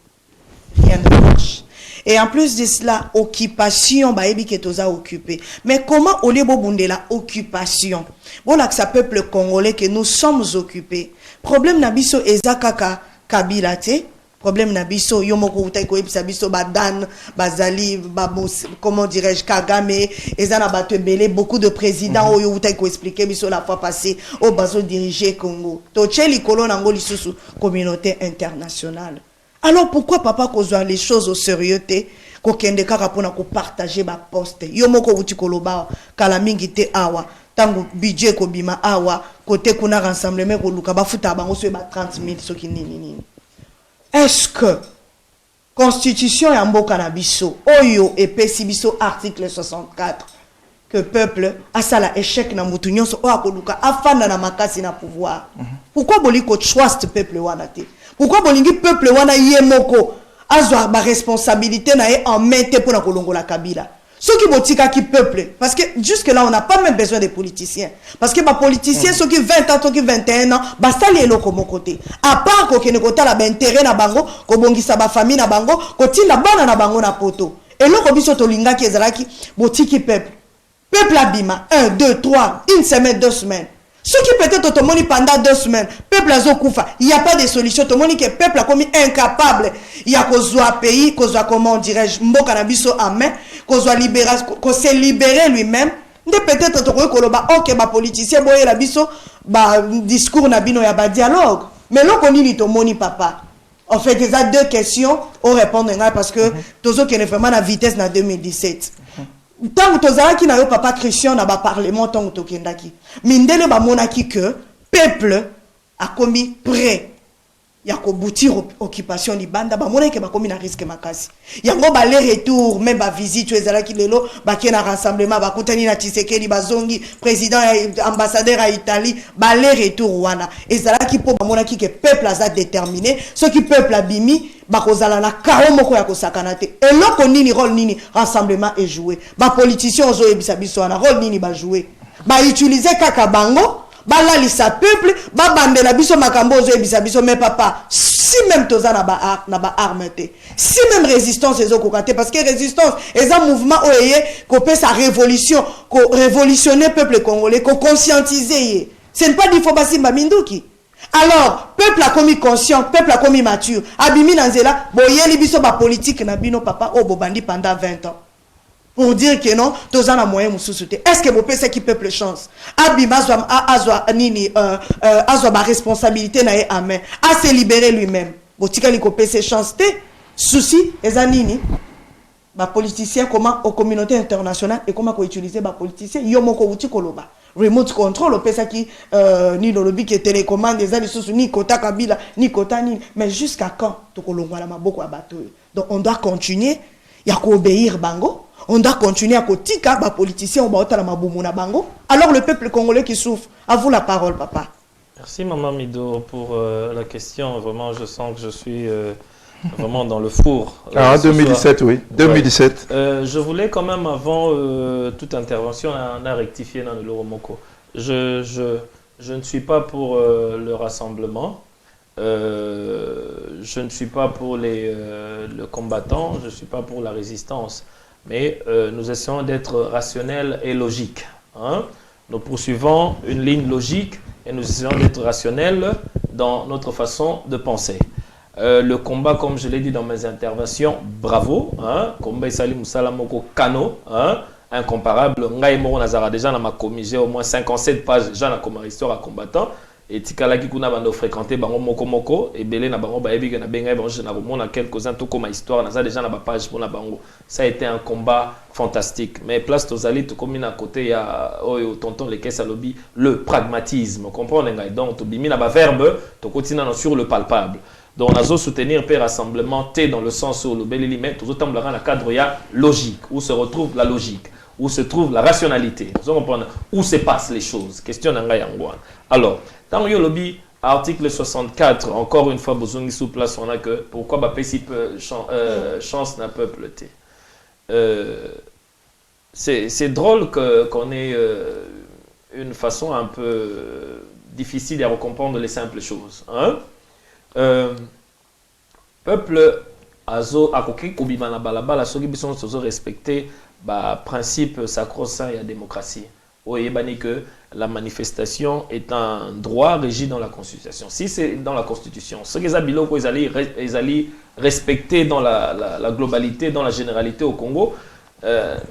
rien de marche. Et en plus de cela, occupation, bah, ebi ketoza occupé. Mais comment on est bonde la occupation? Voilà que ça peuple congolais que nous sommes occupés. Problème nabiso ezakaka Kabila te. Problème nabiso yomoko utai ko ebisa biso badan bazali babos comment dirais-je Kagame ezana bato belé beaucoup de présidents oyo utai ko expliquer biso la fois passée au bazo diriger Congo. Toche likolo nango lisusu communauté internationale. Alors pourquoi papa kozwa les choses au sérieux te ko kende kaka pona ko partager ba poste yo moko uti koloba kala mingi te awa tango budget ko bima awa côté kuna rassemblement ko luka ba futa bango so ba 30 000 soki nini. Est-ce que constitution ya mboka na biso oyo epesi biso article 64 que peuple a sala échec na mutu nyonso o akoluka afanda na makasi na pouvoir. Pourquoi boliko trust peuple wana te? Pourquoi bolingi peuple wana yemoko azwa ba responsabilité na ye en main te pour na kolongola Kabila? Ceux qui botika qui peuple, parce que jusque là on n'a pas même besoin des politiciens, parce que les politiciens ceux qui 20 ans, ceux qui 21 ans, basta les loko mon côté. À part qu'on ne kota la intérêt na bango, ko bongisa ba famille na bango, ko tinda bana na bango na poto. Et là ko biso to linga ki ezalaki botiki peuple. Peuple abima 1 2 3 une semaine 2 semaines. Ceux qui peut-être automoni pendant 2 semaines, peuple a koufa, il n'y a pas de solution. Automoni que peuple a commis incapable. Il y a qu'au pays, qu'au comment dirais-je, mboka na biso en main, qu'au libérer, qu'au se libérer lui-même. De peut-être koloba ok ba politicien boye la biso ba discours na bino ya ba dialogue. Mais là qu'on dit automoni papa. En fait, il y a 2 questions au répondre parce que tozo qui est vraiment la vitesse na 2017. Tant que tozalaki na yo papa Christian na ba parlement tant que tokendaki mindele ba monaki que peuple a commis prêt ya ko boutir occupation libanda ba monaki ba commis na risque makasi yango ba les retour même ba visite ezalaki lelo ba ki na rassemblement ba kutani na Tshisekedi bazongi président ambassadeur à Italie ba les retour wana ezalaki po ba monaki que peuple a déterminé ce qui peuple a bimi bakozala na kao moko ya kosakana te eloko nini rôle nini rassemblement est joué ba politicien ozo yebisa biso na rôle nini ba jouer ba utiliser kaka bango ba lalisa peuple ba bandela biso makambo ozo yebisa biso mais papa si même toza na ba arme te si même résistance ezo kokate parce que résistance est un mouvement oyé ko pesa révolution ko révolutionner peuple congolais ko conscientiser ce n'est pas dit faut basimba minduki. Alors, peuple a commis conscient, peuple a commis mature. Abimi Nanzela, boyeli biso ba politique na bino papa o bobandi pendant 20 ans. Pour dire que non, tous en moyen mususute. Est-ce que vous pensez qui peuple chance? Abima azwa nini azwa ba responsabilité na ye amen. A se libérer lui-même. Botika li ko pese chance te. Souci ezanini ba politicien comment aux communautés internationales et comment ko utiliser ba politicien yo moko uti koloba. Remote control au pesa qui ni le lobby qui télécommande des ailes sous ni kota Kabila ni kota ni mais jusqu'à quand to kolongwa la maboko abato. Donc on doit continuer ya ko obéir bango, on doit continuer à kotika ba politicien ba otala mabumu na bango. Alors le peuple congolais qui souffre, à vous la parole papa. Merci maman Mido pour la question, vraiment je sens que je suis vraiment dans le four. Ah, 2017, oui. 2017. Ouais. Je voulais quand même, avant toute intervention, on a rectifié dans le Loromoko. Je ne suis pas pour le rassemblement. Je ne suis pas pour le combattant. Je ne suis pas pour la résistance. Mais nous essayons d'être rationnels et logiques. Hein? Nous poursuivons une ligne logique et nous essayons d'être rationnels dans notre façon de penser. Le combat, comme je l'ai dit dans mes interventions, bravo. Hein? Combat Isali Moussala Moko Kano, hein? Incomparable. Ngai Moro Nazara, déjà dans ma commission, au moins 57 pages, déjà dans ma histoire à combattant. Et Tikala Kikuna Bando fréquenté Bango Moko Moko, et Belé na Bango Baebi, na Bengai Bango, je n'ai quelques-uns, tout comme ma histoire, Nazara déjà dans ma page pour la Bango. Ça a été un combat fantastique. Mais place Tozali, tout comme à côté, il y a tonton les caisses à lobby, le pragmatisme. Comprenez? Donc, tu bimina ba verbe, tu continues sur le palpable. Donc, on a soutenir paix rassemblement T dans le sens où le bel élément, tout autant dans le cadre, il y a logique, où se retrouve la logique, où se trouve la rationalité. Vous comprenez? Où se passent les choses. Question d'Angayangouan. Alors, dans le lobby, article 64, encore une fois, Bozongi sous place, on a que pourquoi Bapesi chance d'un peuple T. C'est drôle qu'on ait une façon un peu difficile à comprendre les simples choses. Hein? Peuple azo akoki kobima na balabala soki biso sozo respecter ba principe sacro-saint et la démocratie. Oyebani que la manifestation est un droit régi dans la Constitution. Si c'est dans la Constitution, ce que les abiloko ils allaient respecter dans la globalité, dans la généralité au Congo,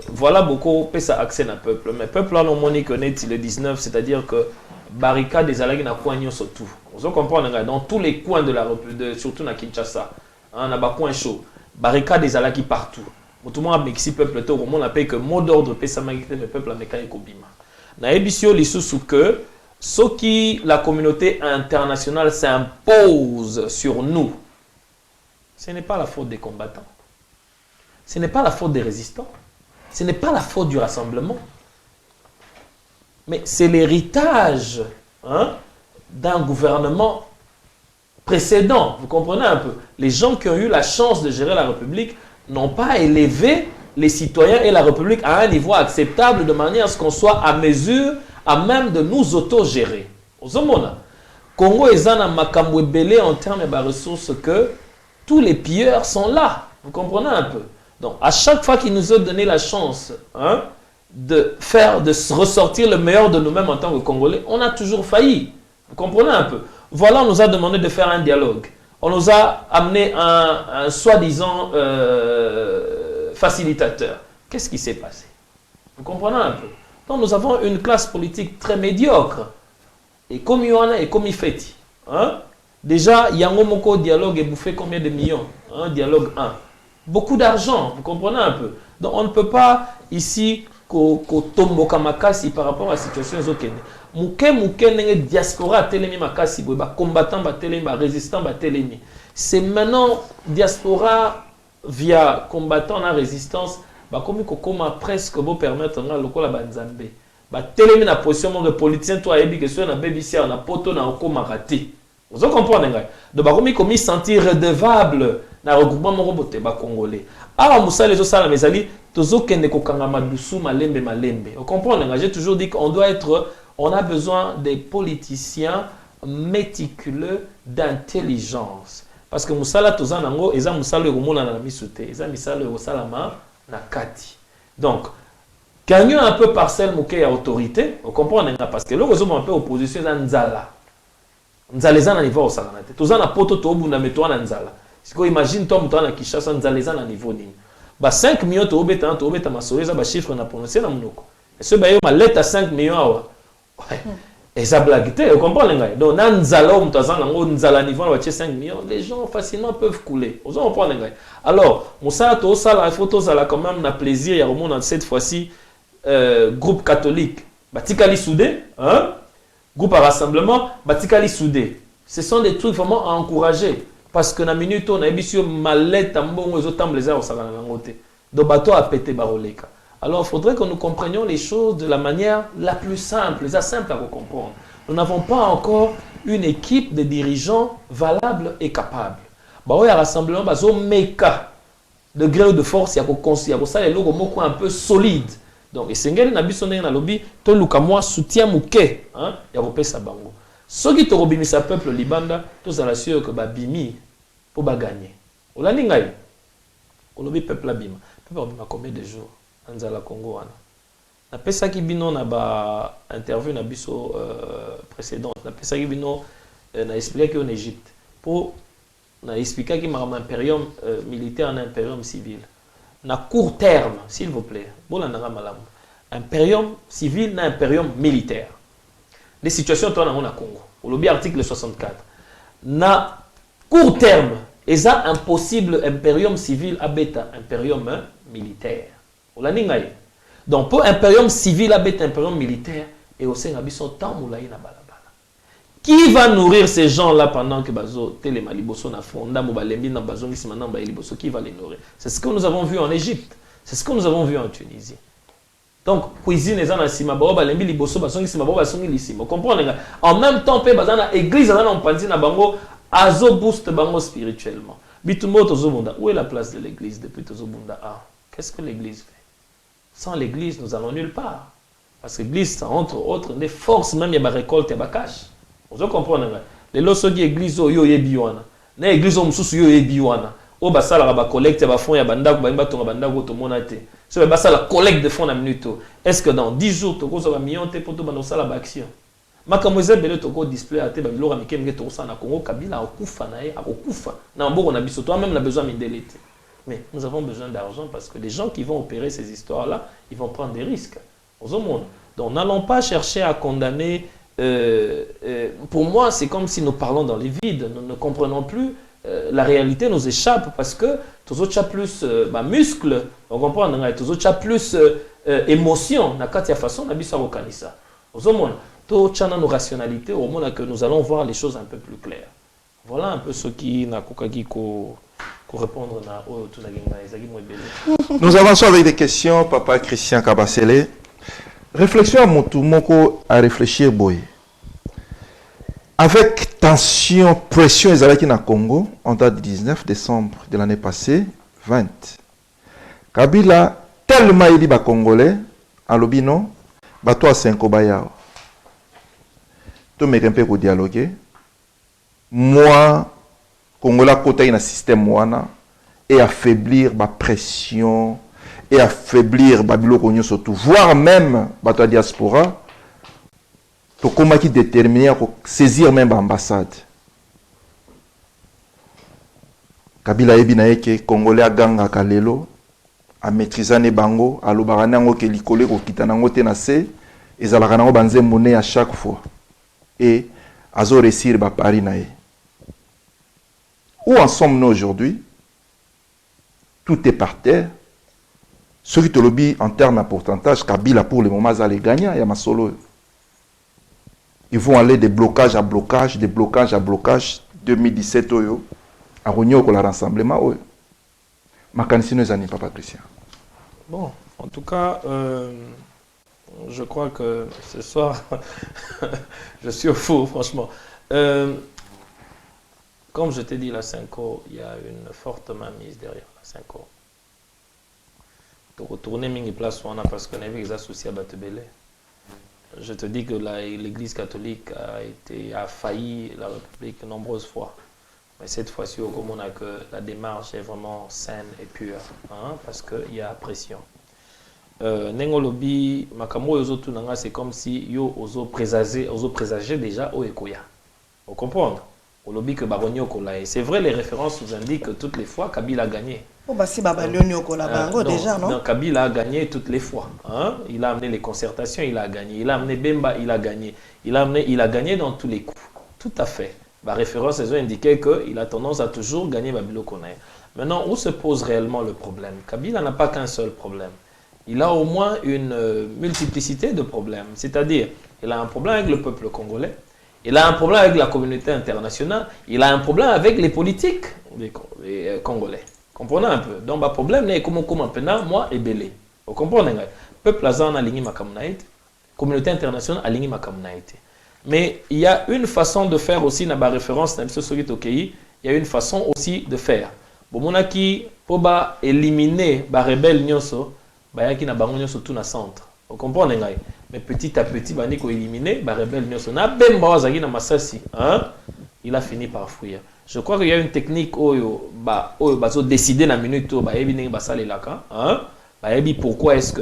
voilà beaucoup peut ça accès à peuple. Mais peuple là non monique net le 19, c'est-à-dire que barricade des alagis na coin surtout. Vous comprenez dans tous les coins de la République, surtout na Kinshasa, on a ba coin chaud. Barricade des alagis partout. Tout le monde a mixi peuple au moment on appelle que mot d'ordre peut ça mais peuple américain kobima. na ebisio lisusu que ce qui la communauté internationale s'impose sur nous, ce n'est pas la faute des combattants, ce n'est pas la faute des résistants, ce n'est pas la faute du rassemblement, mais c'est l'héritage d'un gouvernement précédent. Vous comprenez un peu? Les gens qui ont eu la chance de gérer la République n'ont pas élevé les citoyens et la République à un niveau acceptable de manière à ce qu'on soit à mesure, à même de nous auto-gérer. Congo est un makambo belé en termes de ressources que tous les pilleurs sont là. Vous comprenez un peu? Donc, à chaque fois qu'ils nous ont donné la chance de ressortir le meilleur de nous-mêmes en tant que Congolais, on a toujours failli. Vous comprenez un peu? Voilà, on nous a demandé de faire un dialogue. On nous a amené un soi-disant facilitateur. Qu'est-ce qui s'est passé? Vous comprenez un peu? Donc, nous avons une classe politique très médiocre. Et comme il y en a, et comme il fait. Déjà, Yango Moko dialogue est bouffé combien de millions? Dialogue 1. Beaucoup d'argent, vous comprenez un peu. Donc, on ne peut pas ici tomboka makasi par rapport à la situation zokene. Mouke nenge diaspora telemi makasi boy ba combattant ba telemi ba résistant ba telemi. C'est maintenant diaspora via combattant na résistance ba komi kokoma presque bo permettre nga lokola ba nzambe. Ba telemi na position mon politicien toi yebi que so na BBC na poto na okoma raté. Vous comprenez nga? Donc ba komi sentir redevable na regroupement mon bote ba congolais. Ah Moussa les osala mezali tozo kende kokanga madusu malembe. Vous comprenez nga? J'ai toujours dit qu'on doit être, on a besoin des politiciens méticuleux d'intelligence. Parce que Moussala toza nango eza Moussala ekomona na misute, eza Moussala ekosalama na kati. Donc gagner un peu parcelle mouké à autorité, vous comprenez nga? Parce que le réseau un peu opposition eza nzala. Nzala eza na niveau osala te. Toza na poto to bunda metwa na nzala. Siko imagine toi mutwa na Kinshasa nzala eza na niveau nini? Ba 5 millions to obeta masoleza ba chiffre na prononcer na munoko. Et ce bayo ma lettre à 5 millions awa. Et ça blaguité, vous comprenez nga? Donc nan nzala o mutwa zanga ngo nzala niveau na 5 millions, les gens facilement peuvent couler. Vous comprenez nga? Alors, Moussa to sala il faut to sala quand même na plaisir ya remonte cette fois-ci groupe catholique. Batikali soudé, groupe à rassemblement, Batikali soudé. Ce sont des trucs vraiment à encourager. Parce que na minute on aébissé malette ambongo les autres les au sakana nangote. Donc bateau a pété baroleka. Alors il faudrait que nous comprenions les choses de la manière la plus simple, les simple à comprendre. Nous n'avons pas encore une équipe de dirigeants valables et capables. Bah ouais, rassemblement bazo meka de gré de force ya ko conseiller ça les logos moko un peu solide. Donc esengeli na biso ndenge na lobby to luka moi soutien muke ya ko pesa bango. Ce qui te robimisa peuple libanda, tous à la sûr que babimi pour gagner. On l'a dit ngai. On lobby peuple abima. Peuple abima combien de jours anzala Congo wana. Na pesa ki bino na ba interview na biso précédente. Na pesa ki bino na expliqué en Égypte. Pour na expliqué ki ma impérium militaire na impérium civil. Na court terme, s'il vous plaît. Bon la nanga malamu. Impérium civil na impérium militaire. Les situations dans le Congo. Au lobby article 64. Na court terme, il a impossible impérium civil à bêta impérium militaire. Donc pour impérium civil à bêta impérium militaire et au sein de temps moulaï na balabala. Qui va nourrir ces gens-là pendant que bazo télémaliboso na fonda mobalembi na bazo ngi maintenant ba liboso qui va les nourrir? C'est ce que nous avons vu en Égypte. C'est ce que nous avons vu en Tunisie. Donc, cuisine est en sima, baoba lembi liboso basongi sima, baoba songi lisima. Comprenez? En même temps, pe bazana église azana mpanzi na bango azo boost bango spirituellement. Bitumbo tozobunda. Où est la place de l'église depuis tozobunda? Qu'est-ce que l'église fait? Sans l'église, nous allons nulle part. Parce que l'église, entre autres, des forces même y a récolte et cash. Vous comprenez? Les loso qui église yo yebiwana. Na église o mususu yo yebiwana. O basala ba collecte ba fond ya bandako ba imbato bandako to monate. C'est la collecte de fonds na minute. Est-ce que dans 10 jours, tu as un million de pour te la action? Makamoze bele to ko display à te ba bilora mikemge to sa na Congo kabila okufa na ye akokufa. Na mboko na biso toi même la besoin mindelete. Mais nous avons besoin d'argent parce que les gens qui vont opérer ces histoires-là, ils vont prendre des risques aux monde. Donc n'allons pas chercher à condamner. Pour moi, c'est comme si nous parlons dans les vides. Nous ne comprenons plus. La réalité nous échappe parce que tous autres plus muscles, on comprend, tous autres plus émotion, na katia façon na biso kanisa. Au moins, tout chana nos rationalités, au moins que nous allons voir les choses un peu plus claires. Voilà un peu ce qui n'a répondre à Nous avançons avec des questions, Papa Christian Kabasele. Réflexion à Moko à réfléchir, boy. Avec tension, pression, ils allaient au Congo, en date du 19 décembre de l'année passée, 20. Kabila, tellement il est congolais, en lobino, bateau à 5 bayao. Tout le monde peut dialoguer. Moi, Congolais côté un système moana et affaiblir la pression et affaiblir Babylone surtout, voire même la diaspora, pour comment qui déterminer pour saisir même l'ambassade. Kabila ebina eke Congolais a ganga kalelo a maîtriser ne bango a lobarana ngo ke likole ko kitana ngo te na se ezalaka nango banze monnaie à chaque fois et azo réussir ba pari na ye. Où en sommes-nous aujourd'hui? Tout est par terre. Ceux qui te lobby en termes de pourcentage, Kabila pour le moment, allait gagner. Il y a ma solo. Ils vont aller de blocage à blocage, de blocage à blocage. 2017, à Ronyo, pour le rassemblement. Ma canissine n'est pas Christian. Bon, en tout cas, je crois que ce soir, je suis au four, franchement. Comme je t'ai dit, la 5O, il y a une forte mainmise derrière la 5O. De retourner Mingi Place Wana parce qu'on avait des associés à Batebele. Je te dis que l'Église catholique a failli la République de nombreuses fois. Mais cette fois-ci, au Commun, que la démarche est vraiment saine et pure, hein, parce qu'il y a pression. Nengolobi, Makamo Yozo Tunanga, c'est comme si yo oso présager déjà au Ekoya. Vous comprenez? C'est vrai, les références nous indiquent que toutes les fois, Kabila a gagné. Déjà, non? Kabila a gagné toutes les fois. Hein? Il a amené les concertations, il a gagné. Il a amené Bemba, il a gagné. Il a gagné dans tous les coups. Tout à fait. La référence, elles ont indiqué qu'il a tendance à toujours gagner Babilo Konaï. Maintenant, où se pose réellement le problème? Kabila n'a pas qu'un seul problème. Il a au moins une multiplicité de problèmes. C'est-à-dire, il a un problème avec le peuple congolais. Il a un problème avec la communauté internationale. Il a un problème avec les politiques des Congolais. Comprenez un peu. Donc, le problème, c'est comment maintenant, moi et Belé. Vous comprenez? Le peuple azan a ligné ma communauté. Communauté internationale a ligné ma communauté. Mais il y a une façon de faire aussi, dans la référence, dans il y a une façon aussi de faire. Bon, qui pour éliminer les rebelles, il y a qui tout dans le centre. Vous comprenez? Mais petit à petit, il a éliminé les rebelles. Il a fini par fuir. Je crois qu'il y a une technique où il a décidé dans la minute pourquoi est-ce que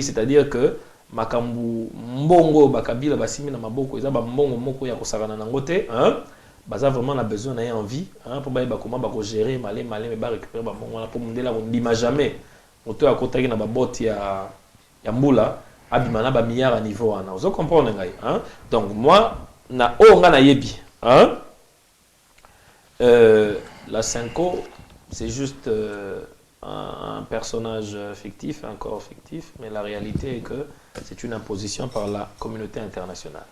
c'est-à-dire que makambu mbongo bakabila basimi na maboko eza ba mbongo moko ya kosakana nango te baza vraiment na besoin na envie pour ba comment ba ko gérer malé mais ba récupérer ba mbongo pour mondela on ndima jamais moto ya kotaki na ba boti ya mbula abima na ba milliard à niveau wana vous comprenez ngai donc moi na nga na yebi la 5O c'est juste un personnage fictif, un corps fictif, mais la réalité est que c'est une imposition par la communauté internationale.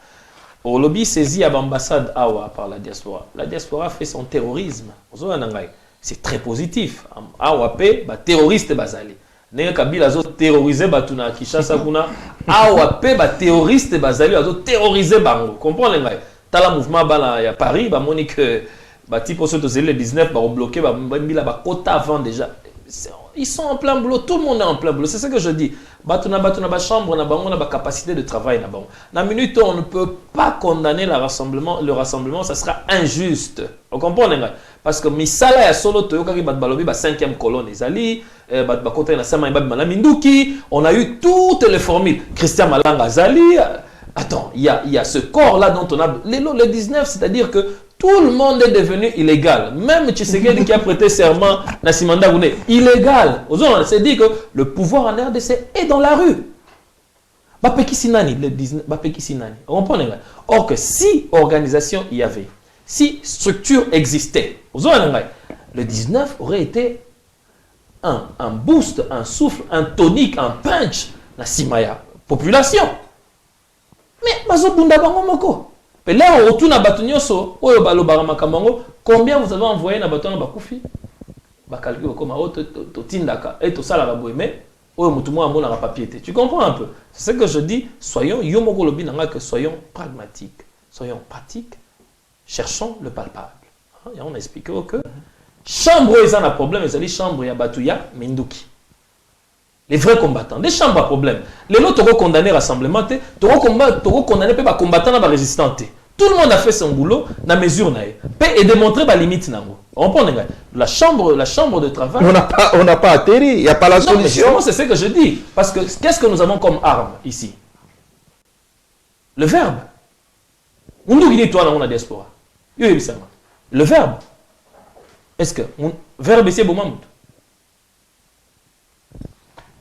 Au lobby saisi à l'ambassade Awa par la diaspora. La diaspora fait son terrorisme. C'est très positif. Awa P, terroriste bazali. N'est Kabila zo terrorisé batuna Kinshasa kuna. Awa P, terroriste bazali azo terrorisé bango. Comprenez ngai? Tala mouvement bala ya Paris, ba moni que type au le 19 ba bloqué ba mbila ba quota avant déjà. Ils sont en plein boulot, tout le monde est en plein boulot. C'est ce que je dis. Batuna chambre, on a la capacité de travail. Dans la minute, on ne peut pas condamner le rassemblement, ça sera injuste. Vous comprenez? Parce que Misala ya solo toyokaki batbalobi ba 5e colonne ezali, batbakota na sama imbabi malaminduki, on a eu toutes les formules. Christian Malanga Zali. Attends, il y a ce corps-là dont on a... Le 19, c'est-à-dire que tout le monde est devenu illégal. Même Tshisekedi qui a prêté serment, Nassimanda Gouné, illégal. C'est-à-dire que le pouvoir en RDC est dans la rue. Bapeki Sinani, le 19, Bapeki Sinani. Vous comprenez? Or que si organisation il y avait, si structure existait, le 19 aurait été un boost, un souffle, un tonique, un punch, Nassimaya. population. Mais bazo bunda bango moko. Mais là on retourne à Batonyoso, oyo balobara makambango, combien vous avez envoyé na bato na bakufi? Ba calcule comme auto tindaka et to sala ba mais oyo mutu mo amona papier. Tu comprends un peu? C'est ce que je dis, soyons yomoko lobi nanga que soyons pragmatiques, soyons pratiques, cherchons le palpable. Et on a expliqué que chambre ils ont un problème, ils ont dit chambre ya batuya minduki. Les vrais combattants, des chambres à problème. Les autres ont condamné rassemblement, ont condamné les combattants dans la résistance. Tout le monde a fait son boulot dans la mesure et démontrer la limite. On prend la chambre de travail. On n'a pas atterri, il n'y a pas la solution. C'est ce que je dis. Parce que qu'est-ce que nous avons comme arme ici? Le verbe. On nous dit toi dans la diaspora. Le verbe. Est-ce que le verbe c'est bon?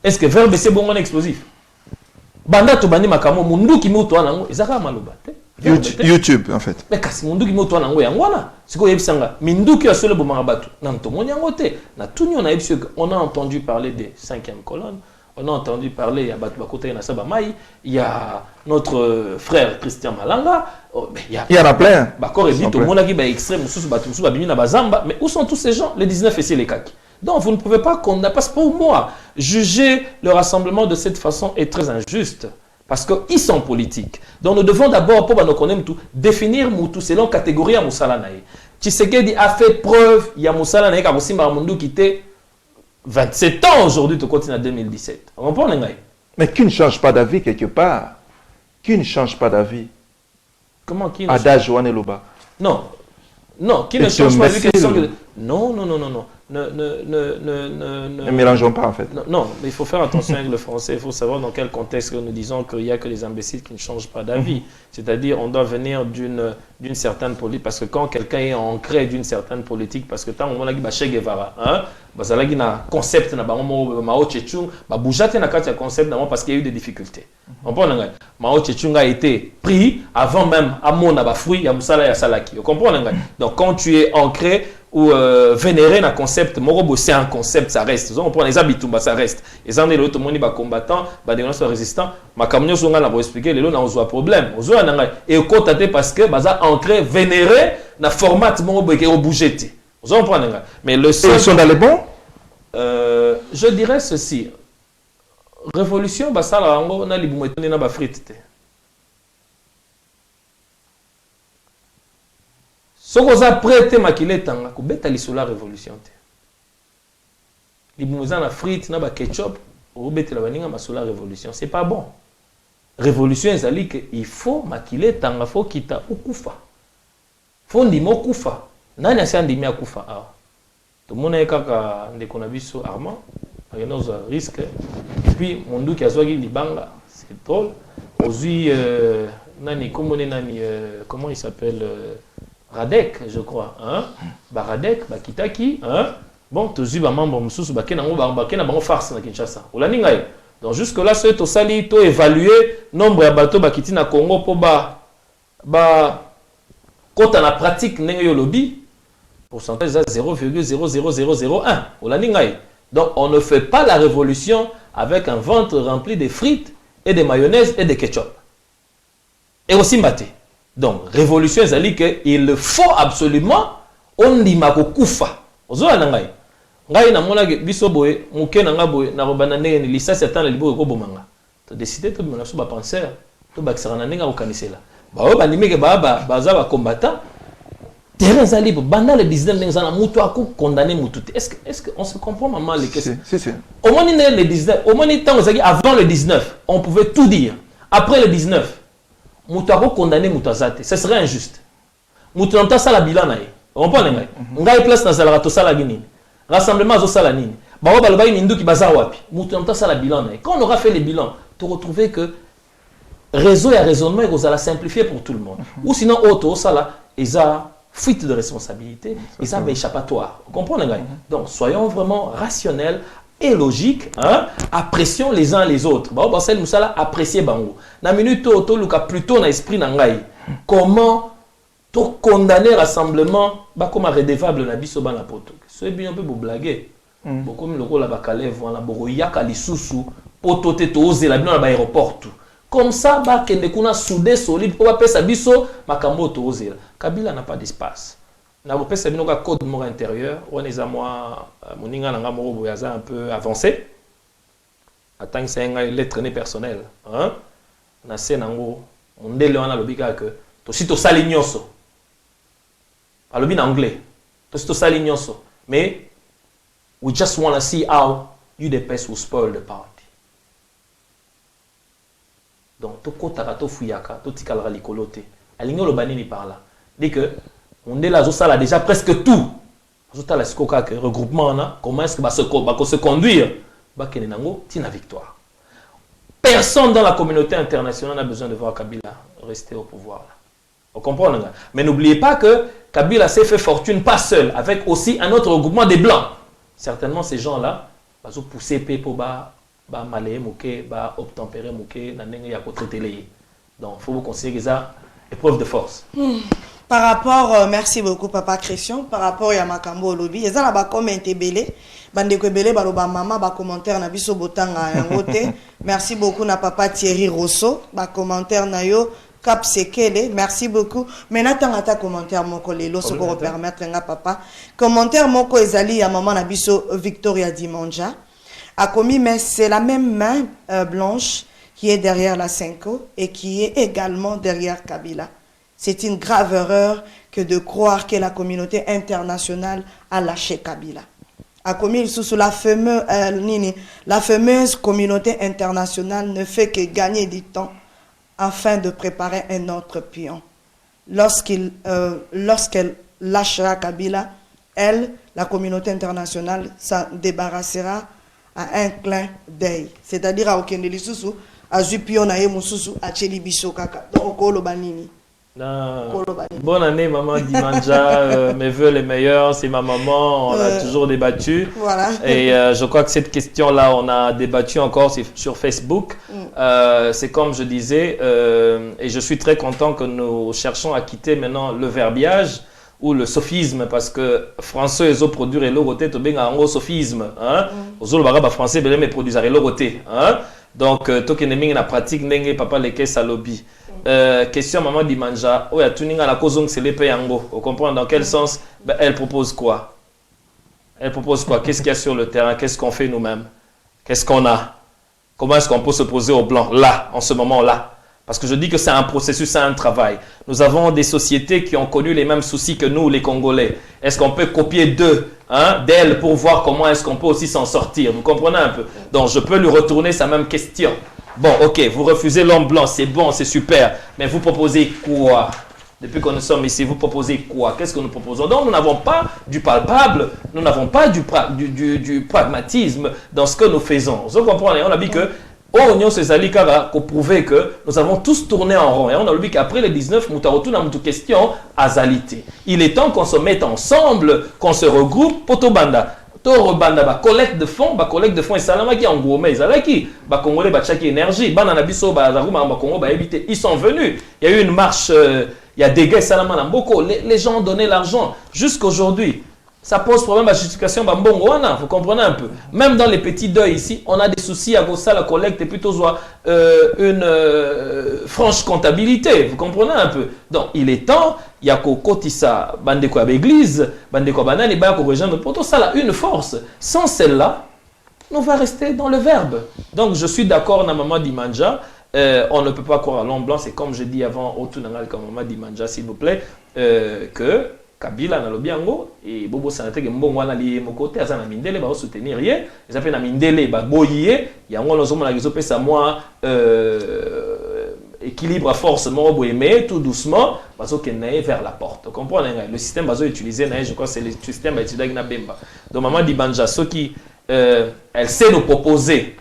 Est-ce que le verbe c'est bon explosif? Banda to bandi makamo mundu ki muto anango ezaka maloba te. YouTube en fait. Mais kasi mundu ki muto anango yangwana. Siko yebisanga mindu ki asole bomanga batu. Nan to moni yango te. Na tuni on a yebisio on a entendu parler des 5e colonne. On a entendu parler il y a batu bakota na saba mai, il y a notre frère Christian Malanga, il y en a plein. Bakor et dit to mona ki ba extrême sous batu sous ba bini na bazamba, mais où sont tous ces gens les 19 et c'est les kaki. Donc, vous ne pouvez pas condamner, parce que pour moi, juger le rassemblement de cette façon est très injuste. Parce qu'ils sont politiques. Donc, nous devons d'abord, pour nous connaître tout, définir Moutou selon catégorie à Moussala Naï. Tshisekedi a fait preuve, il y a Moussala Naï, qui a quitté 27 ans aujourd'hui, tu continues en 2017. Vous comprenez? Mais qui ne change pas d'avis quelque part? Qui ne change pas d'avis? Comment qui ne Adage Joanne Loba. Non. Non, qui ne change pas d'avis? Non. Ne mélangeons pas en fait. Non, mais il faut faire attention avec le français. Il faut savoir dans quel contexte nous disons qu'il n'y a que les imbéciles qui ne changent pas d'avis. C'est-à-dire on doit venir d'une certaine politique. Parce que quand quelqu'un est ancré d'une certaine politique, parce que tant on a dit Che Guevara, parce qu'il y a un concept, Mao Tse-tung, concept parce qu'il y a eu des difficultés. Mao Tse-tung a été pris avant même à mon fruit, il y a Moussala et Salaki. Vous comprenez? Donc quand tu es ancré, ou vénérer un concept, c'est un concept, ça reste. On prend les habitudes, ça reste. Les gens de monde sont combattants, des gens résistants. Ma camion on a expliqué, les gens ont un problème. Et constater parce que ça ancré, vénérer, na format qui est bougé. Vous comprenez? Mais le seul. Et ils sont dans les bons? Je dirais ceci. Révolution, ça là, on a les boumettons na frites. Ce qu'on a prêté makile tanga ko beta li la révolution te. Li bumuza na frites na ba ketchup o beta la baninga masula révolution, c'est pas bon. Révolution ezali que il faut makile tanga faut kita ukufa. Faut ndimo kufa. Nani asa ndimi akufa a. To mona kaka ndeko na biso Armand, il y a un risque. Et puis mondu ki azwaki libanga, c'est drôle. Ozui nani comment il s'appelle Radek, je crois, Radek, Kitaki, bon, tu as membre Moussous, Bakena, farce na Kinshasa. Donc jusque là, c'est au sali, tu évaluer nombre de bateaux qui na Congo pour quand on a pratique n'engue lobby, pourcentage à 0,00001. Donc on ne fait pas la révolution avec un ventre rempli de frites et de mayonnaise et de ketchup. Et aussi maté. Donc, révolution, c'est-à-dire qu'il faut absolument on dit ma kufa. Ozo anangai. Ngai na mona biso boye, muke na ngaboye na robana ndenge ni lisa satan na libo ko bomanga. To décider to mona so ba penseur, to ba kisana ndenge ko kanisela. Ba o bandimeke baza ba combattant. Terrain za libre banda le 19 ndenge za na mutu ako condamner mutu. Est-ce que on se comprend maman les questions? Si. Au moins le 19, au moins temps avant le 19, on pouvait tout dire. Après le 19, Moutako condamné Moutazate, ce serait injuste. Moutananta sala bilan nae. On prend ngai. Ngai place na sala to sala gini. Rassemblement zo sala nini. Ba ba ba mindu ki bazar wapi. Moutananta sala bilan nae. Quand on aura fait les bilans, tu retrouver que réseau et raisonnement et la simplifier pour tout le monde. Ou sinon auto sala eza fuite de responsabilité, eza échappatoire. Vous comprenez ngai? Donc soyons vraiment rationnels et logique, apprécions les uns les autres. Bah, celle Moussala apprécier bango. Na minute to luka plutôt na esprit nangai. Comment to condamner rassemblement ba comme redevable na biso ba na poto. C'est bien un peu pour blaguer. Beaucoup le rôle la bakale voilà boro yaka lisusu poto te tozela bino na aéroport tout. Comme ça ba kende kuna soudé solide pour ba pesa biso makambo tozela. Kabila n'a pas d'espace. Na bo pesa bino ka code mot intérieur, on est à moi moninga nanga moko boyaza un peu avancé. Attends c'est une lettre personnelle, hein? Na se nango ondele wana lobika que to si to sali nyonso. Alobi en anglais. To si to sali nyonso. Mais we just want to see how you the best will spoil the party. Donc, to kotaka to fuyaka, to tikalaka likolo te. Alingo lo banini par là. Dit que on est là, ça là déjà presque tout. Azota la sikoka que regroupement na, comment est-ce que va se conduire? Ba kenenango tina victoire. Personne dans la communauté internationale n'a besoin de voir Kabila rester au pouvoir là. Vous comprenez? Mais n'oubliez pas que Kabila s'est fait fortune pas seul, avec aussi un autre regroupement des Blancs. Certainement ces gens-là, ils ont poussé pour malé mouké, obtempérer mouké, n'anenge ya traiter les. Donc il faut vous considérer ça épreuve de force. Par rapport, merci beaucoup Papa Christian, par rapport à Makambo Lobby, ils ont commenté belé, bande ko belé baloba maman ba commentaire na biso botanga yangote. Merci beaucoup na Papa Thierry Rosso, ba commentaire na yo Cap Sekele, merci beaucoup. Maintenant ta commentaire moko lelo ce qu'on permettre nga papa. Commentaire moko ezali ya maman na biso Victoria Dimanja. A commis mais c'est la même main blanche qui est derrière la Cinco et qui est également derrière Kabila. C'est une grave erreur que de croire que la communauté internationale a lâché Kabila. A commis sous la fameuse communauté internationale ne fait que gagner du temps afin de préparer un autre pion. Lorsqu'elle lâchera Kabila, elle, la communauté internationale, s'en débarrassera à un clin d'œil. C'est-à-dire à Okendeli Susu, à Zupion Nae Mususu, à Chelibiso Kaka, donc au Lobanini. Bonne année, maman Dimanja. Mes voeux les meilleurs. C'est ma maman. On a toujours débattu. Voilà. Et je crois que cette question-là, on a débattu encore sur Facebook. C'est comme je disais, et je suis très content que nous cherchons à quitter maintenant le verbiage ou le sophisme, parce que français ils ont produit et l'autre to benga en sophisme, hein. Aux autres français mais produisent et l'autre, hein. Donc tokeneming na pratique n'enge papa les caisses à lobby. Question maman Dimanja, oh ya tuninga la cause c'est les payango. Vous comprenez dans quel sens? Ben, elle propose quoi? Elle propose quoi? Qu'est-ce qu'il y a sur le terrain? Qu'est-ce qu'on fait nous-mêmes? Qu'est-ce qu'on a? Comment est-ce qu'on peut se poser au blanc là, en ce moment-là? Parce que je dis que c'est un processus, c'est un travail. Nous avons des sociétés qui ont connu les mêmes soucis que nous, les Congolais. Est-ce qu'on peut copier d'elles pour voir comment est-ce qu'on peut aussi s'en sortir? Vous comprenez un peu? Donc je peux lui retourner sa même question. Bon, ok, vous refusez l'homme blanc, c'est bon, c'est super. Mais vous proposez quoi? Depuis que nous sommes ici, vous proposez quoi? Qu'est-ce que nous proposons? Donc nous n'avons pas du palpable, nous n'avons pas du pragmatisme dans ce que nous faisons. Vous comprenez? On a dit que on s'est prouvé que nous avons tous tourné en rond. Et on a dit qu'après les 19, nous avons toute question à Zalité. Il est temps qu'on se mette ensemble, qu'on se regroupe. Potobanda. Torobanda, collecte de fonds, et salama qui en gros, mais ils Congolais, chaque énergie, ils sont venus. Il y a eu une marche, il y a des gars, salama Namboko. Les gens ont donné l'argent jusqu'aujourd'hui. Ça pose problème à la justification, vous comprenez un peu. Même dans les petits deuils ici, on a des soucis à ça, la collecte et plutôt une franche comptabilité, vous comprenez un peu. Donc il est temps, il y a Kotissa, Bandeko à l'église, Bandeko à Banane, et Bako rejoindre pour tout ça, là, une force. Sans celle-là, on va rester dans le verbe. Donc je suis d'accord, Maman Dimanja, on ne peut pas croire à l'homme blanc, c'est comme je dis avant, Otunangal, comme Maman Dimanja, s'il vous plaît, que Kabila na lobiango et bobo sanate ke mbongo wana lié mon côté azana mindele ba soutenir ye ils appellent na mindele ba boyé yango lozo mona kizo pesa moi équilibre à force mo boyé tout doucement bazo kenaye vers la porte. Comprenez le système bazo utiliser na je crois c'est le système utilisé na Bemba. Donc maman Dimanja ce qui elle sait nous proposer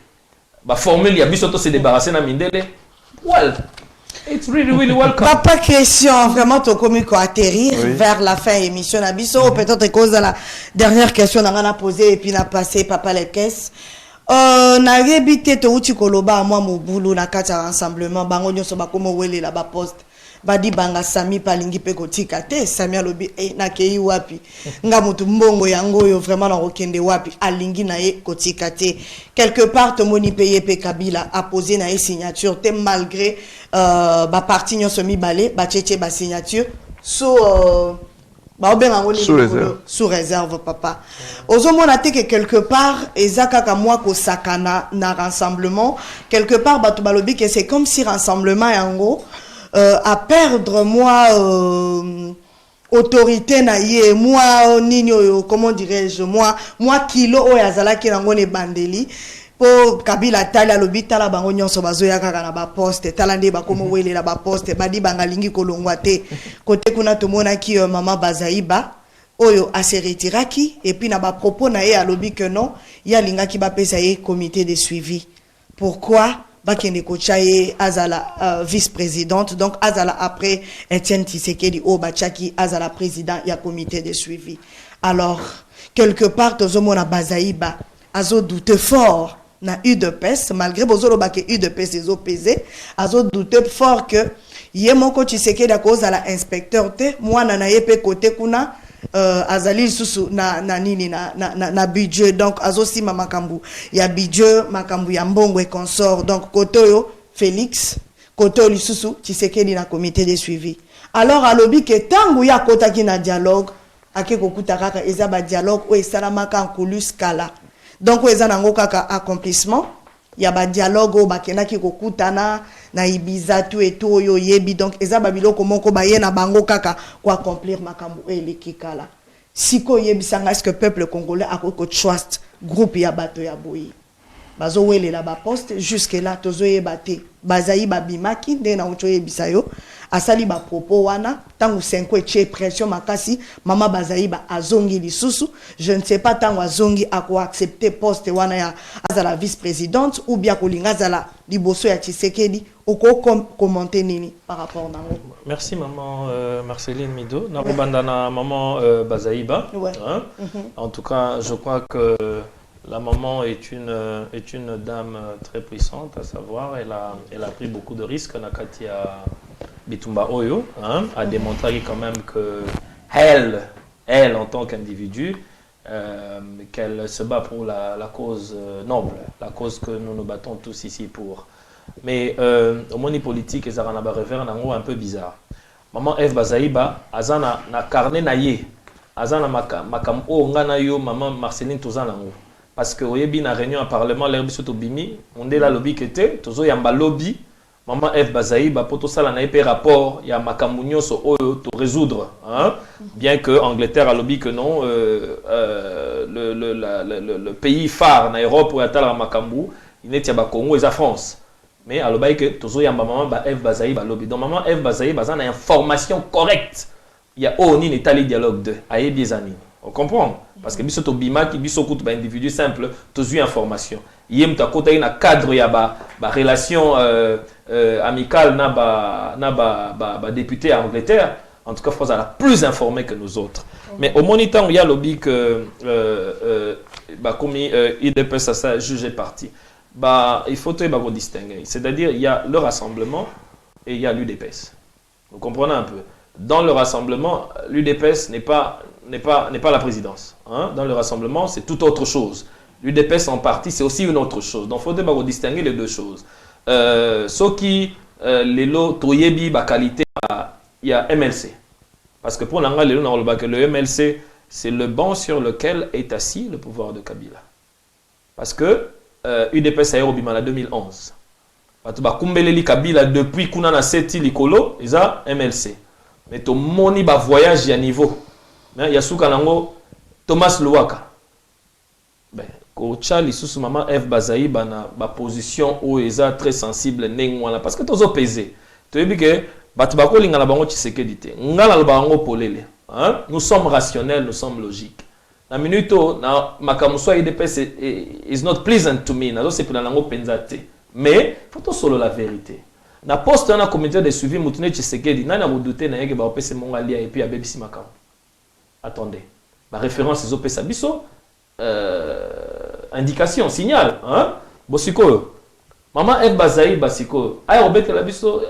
ba formule ya biso se débarrasser na mindele. Well, it's really welcome. Papa question, vraiment ton comique atterrir vers la fin émission Nabiso, peut-être cause de la dernière question on a posé et puis on a passé papa les caisses. Na habité to uti koloba moi mo boulot na kata rassemblement bango nyoso ba komo wele là bas poste. badi banga Sami palingi pe kotika te Sami alobi na kei wapi nga mutu mbongo yango yo vraiment na okende wapi alingi na ye kotika te quelque part tomoni paye pe Kabila a posé na ye signature te malgré ba parti nyonso mibale ba tchétché ba signature sous réserve papa ozomona te que quelque part ezakaka moi ko sakana na rassemblement quelque part batu balobi que c'est comme si rassemblement yango à perdre moi autorité na ye moi nini comment dirais-je moi kilo o yazala ki nango ne bandeli po Kabila tala lobi tala bango nyonso bazoya kaka na ba poste tala nde bakomo welela ba poste badi bangalingi kolongwa te côté kuna tomona ki mama Bazaiba oyo a se retiraki et puis na ba propos na ye alobi que non ya linga ki ba pesa ye comité de suivi pourquoi bakende kochaye azala vice-présidente donc azala après Etienne Tshisekedi o bachaki azala président ya comité de suivi alors quelque part tozomona Bazaiba azo doute fort na UDPS malgré bozolo bake UDPS ezo pesé azo doute fort que ye moko Tshisekedi a cause à la inspecteur te mwana na ye pe côté kuna azali susu na nini na budget donc azo sima makambu ya budget makambu ya mbongo et consort donc kotoyo Félix kotoyo lisusu Tshisekedi na comité de suivi alors alobi que tangu ya kota ki na dialogue ake kokuta kaka eza ba dialogue o esalamaka en coulisses kala donc eza nango kaka accomplissement ya ba dialogue o bakenaki kokutana na Ibiza tout et tout yo yebi donc eza ba biloko moko ba ye na bango kaka ko accomplir makambo eleki kala siko yebisanga est-ce que peuple congolais a ko trust groupe ya bato ya boyi bazo welela ba poste jusque là tozo yebate bazai babimaki nde na ucho yebisa yo asali ba propos wana tangu 5 eche pression makasi mama Bazaiba azongi lisusu je ne sais pas tangu azongi ako accepter poste wana ya azala vice-présidente ou bien kolinga azala liboso ya Tshisekedi oko commenter nini par rapport nango. Merci maman Marceline Mido na robandana maman Bazaiba ouais. Hein? En tout cas je crois que la maman est une dame très puissante, à savoir, elle a pris beaucoup de risques. Nakatia Bitumba Oyo a démontré quand même que elle en tant qu'individu, qu'elle se bat pour la cause noble, la cause que nous nous battons tous ici pour. Mais au monde politique, ils ont un peu bizarre. Maman F. Bazaiba, azana na carnet naye, azana makam o ngana yo maman Marceline Touzanango. Parce que oyebi na réunion à parlement l'herbiso to bimi on est la lobby que te tozo yamba lobby maman F Bazaiba poto sala na épé rapport ya makamunyo so oyo to résoudre hein bien que Angleterre a lobby que non le pays phare na Europe ou atala makambu il n'est pas Congo et la France mais a lobby que tozo yamba maman F Bazaiba lobby donc maman F Bazaiba ça na information correcte il y a ni l'état dialogue de ayebi ezani. On comprend parce que biso to bima ki biso kutu ba individu simple to zui information yem ta kota ina cadre ya ba relation amicale na ba député à Angleterre en tout cas France a la plus informée que nous autres mais au moniteur il y a lobby que comme IDPS ça jugé parti il faut te distinguer c'est-à-dire il y a le rassemblement et il y a l'UDPS vous comprenez un peu dans le rassemblement l'UDPS n'est pas la présidence. Hein? Dans le rassemblement, c'est tout autre chose. L'UDPS en partie, c'est aussi une autre chose. Donc, il faut distinguer les deux choses. Ce qui, les lots, toyebi, ba qualité, il y a MLC. Parce que pour l'angle, le MLC, c'est le banc sur lequel est assis le pouvoir de Kabila. Parce que UDPS a été en 2011. Kumbeleli Kabila, depuis qu'on a 7 likolo, ils ont MLC. Mais tout le monde va voyager à niveau. Il y a Thomas Louaka. Kocha lisusu maman F Bazaiba na ba position où ils sont très sensible nengwana parce que tozo pesé. Tu dis que batu bako linga la bango Tshisekedi te. Ngala la bango polele. Hein? Nous sommes rationnels, nous sommes logiques. Na minuto na makamuso IDPS is not pleasant to me. Nazo sepela nango penzate. Mais faut to solo la vérité. Na poste na comité de suivi mutune Tshisekedi nana modouté na yeke ba opese mongalia et puis abebisi makam. Attendez, ma référence est au Sabiso, indication, signal, hein? Bosiko, maman F Bazaiba Basiko, aérobet la biso,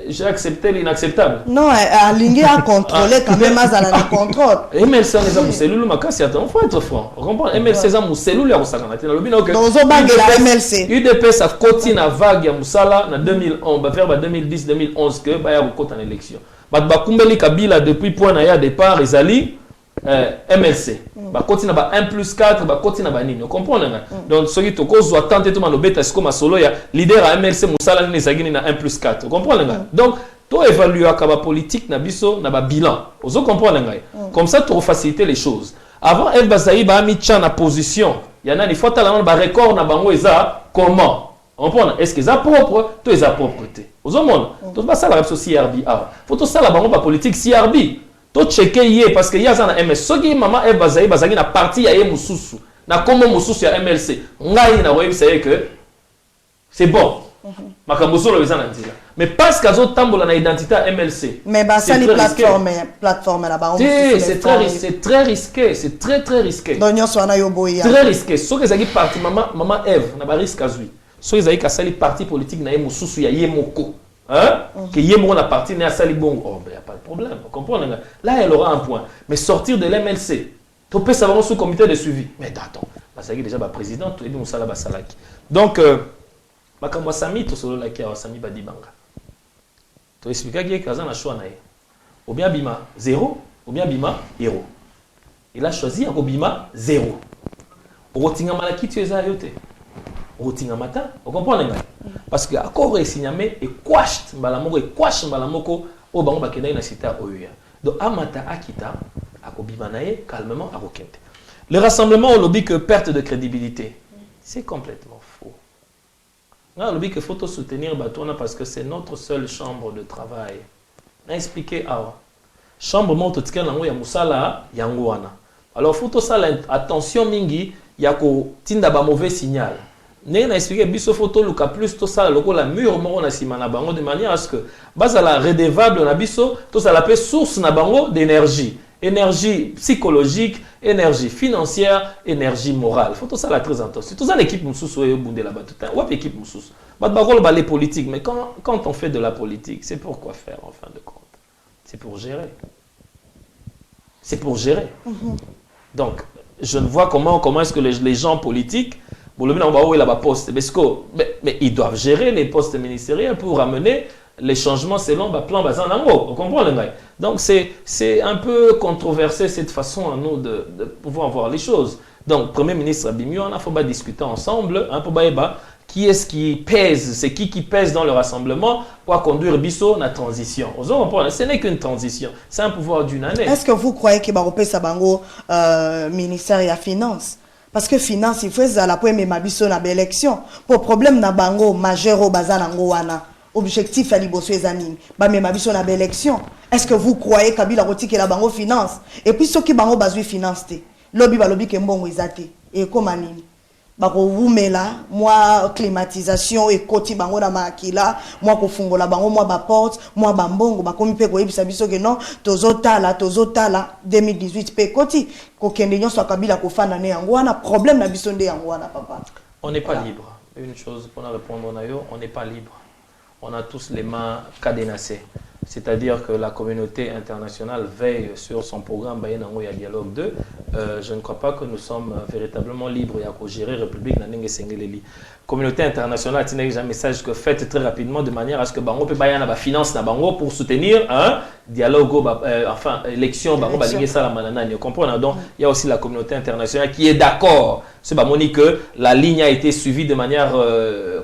j'ai accepté l'inacceptable. Non, Alingi a contrôlé quand même à la contrôle. MLC on est à cellule makasi attends, faut être franc. On comprend MLC za mu cellule ya osakana te na lobi na OK. Dans un bag de la MLC. UDPS a continue à vague ya musala na 2011, ba faire ba 2010 2011 que ba ya kokota en élection. Ba kumbeli Kabila depuis point na ya départ ezali MLC. Ba continue ba 1+4 ba continue ba nini. On comprend nga. Donc ce qui to cause attendre tout manobeta siko masolo ya leader à MLC musala ni ezagini na 1+4. On comprend nga. Donc to évaluer la politique na biso na ba bilan. Ozo comprendre ngai. Comme ça to faciliter les choses. Avant El Bazaï ba mi tcha na position. Il y en a des fois talent ba record na bango eza comment. On comprend est-ce que ça propre, to eza propreté. Ozo monde. To ba ça la repso CRB. Ah, faut to ça la bango ba politique CRB. To checker yé parce que ya za na MS. Soki maman El Bazaï bazaki na parti ya ye mususu. Na comme mususu ya MLC. Ngai na webi ça que c'est bon. Makambosolo eza na nzela. Mais parce qu'ils ont tambola na identité à MLC. Mais bah ça les plateformes là-bas. C'est très risqué, c'est très risqué. Très risqué. Ce que zaki parti maman Eve na ba risque azui. Ce que zaki ka sali parti politique na yemususu ya yemoko. Hein? Que yemoko na parti na sali bongo. Oh ben y a pas de problème. Vous comprenez là elle aura un point. Mais sortir de l'MLC, to peut savoir sous comité de suivi. Mais attends, bah ça déjà ba président tout et nous sala ba salaki. Donc makambo sami to solo la ki a sami badibanga. Tu expliques qu'il y a un choix. Ou bien Bima 0, ou bien Bima héros. Il a choisi un Bima 0. Au Rotinga Malaki, tu es à yote. Au Rotinga Mata, vous comprenez? Parce que accord est signé et quash Mbalamoko et quash Mbalamoko au Bango Bakena na cita Oya. Donc Amata Akita, Akobima Nae, calmement à Rokente. Le rassemblement au lobby que perte de crédibilité. C'est complètement faux. On a dit qu'il faut soutenir Batona parce que c'est notre seule chambre de travail. On a expliqué à chambre monte tika nango ya musala yango wana. Alors faut ça attention mingi ya ko tinda ba mauvais signal. Ne na expliqué biso photo luka plus to ça loko la mur moko na sima na bango de manière à ce que basa la redevable na biso to ça la paix source na bango d'énergie. Énergie psychologique, énergie financière, énergie morale. Il faut tout ça la très attention. Tout ça l'équipe Moussous est au bout de là-bas. Tout ça, l'équipe Moussous. Les politiques. Mais quand on fait de la politique, c'est pour quoi faire en fin de compte? C'est pour gérer. C'est pour gérer. Donc, je ne vois comment est-ce que les gens politiques, mais ils doivent gérer les postes ministériels pour amener les changements selon le plan Bazanango. Vous comprenez? Donc c'est un peu controversé cette façon à nous de pouvoir voir les choses. Donc, Premier ministre Abimio, on a faut discuter ensemble, hein, pour qui est-ce qui pèse, c'est qui pèse dans le rassemblement pour conduire Bisso la transition. Ce n'est qu'une transition, c'est un pouvoir d'une année. Est-ce que vous croyez que Baropé Sabango, ministère de la Finance? Parce que finance, il faut la première Mabisso na élection. Pour problème na bango majeur au Bazanango wana. Objectif à l'Ibosso Ezanine. Bah, mais ma vie sur la belle élection. Est-ce que vous croyez Kabila Roti que la bango finance? Et puis, ceux qui bango bazui finance, lobby ba lobby kembongo ezate. Et comme anime. Bah, vous mais là, moi, climatisation et koti bango na makila, moi, kofungo la bango, moi, ba porte, moi, bambongo, bah, comme pe koyebi sabiso que non, tozotala, 2018 pe koti, kokende nyon soit Kabila kofana ne yangoana, problème na biso nde yangoana, papa. On n'est pas libre. Une chose pour répondre on n'est pas libre. On a tous les mains cadenassées. C'est-à-dire que la communauté internationale veille sur son programme Bayenango ya Dialogue 2. Je ne crois pas que nous sommes véritablement libres et à gérer la République. La communauté internationale a un message que faites très rapidement de manière à ce que Bango peut bailler la finance na Bango pour soutenir un dialogue, enfin élection Bango balingue ça la manana. Vous comprenez? Donc il y a aussi la communauté internationale qui est d'accord. C'est pas moni que la ligne a été suivie de manière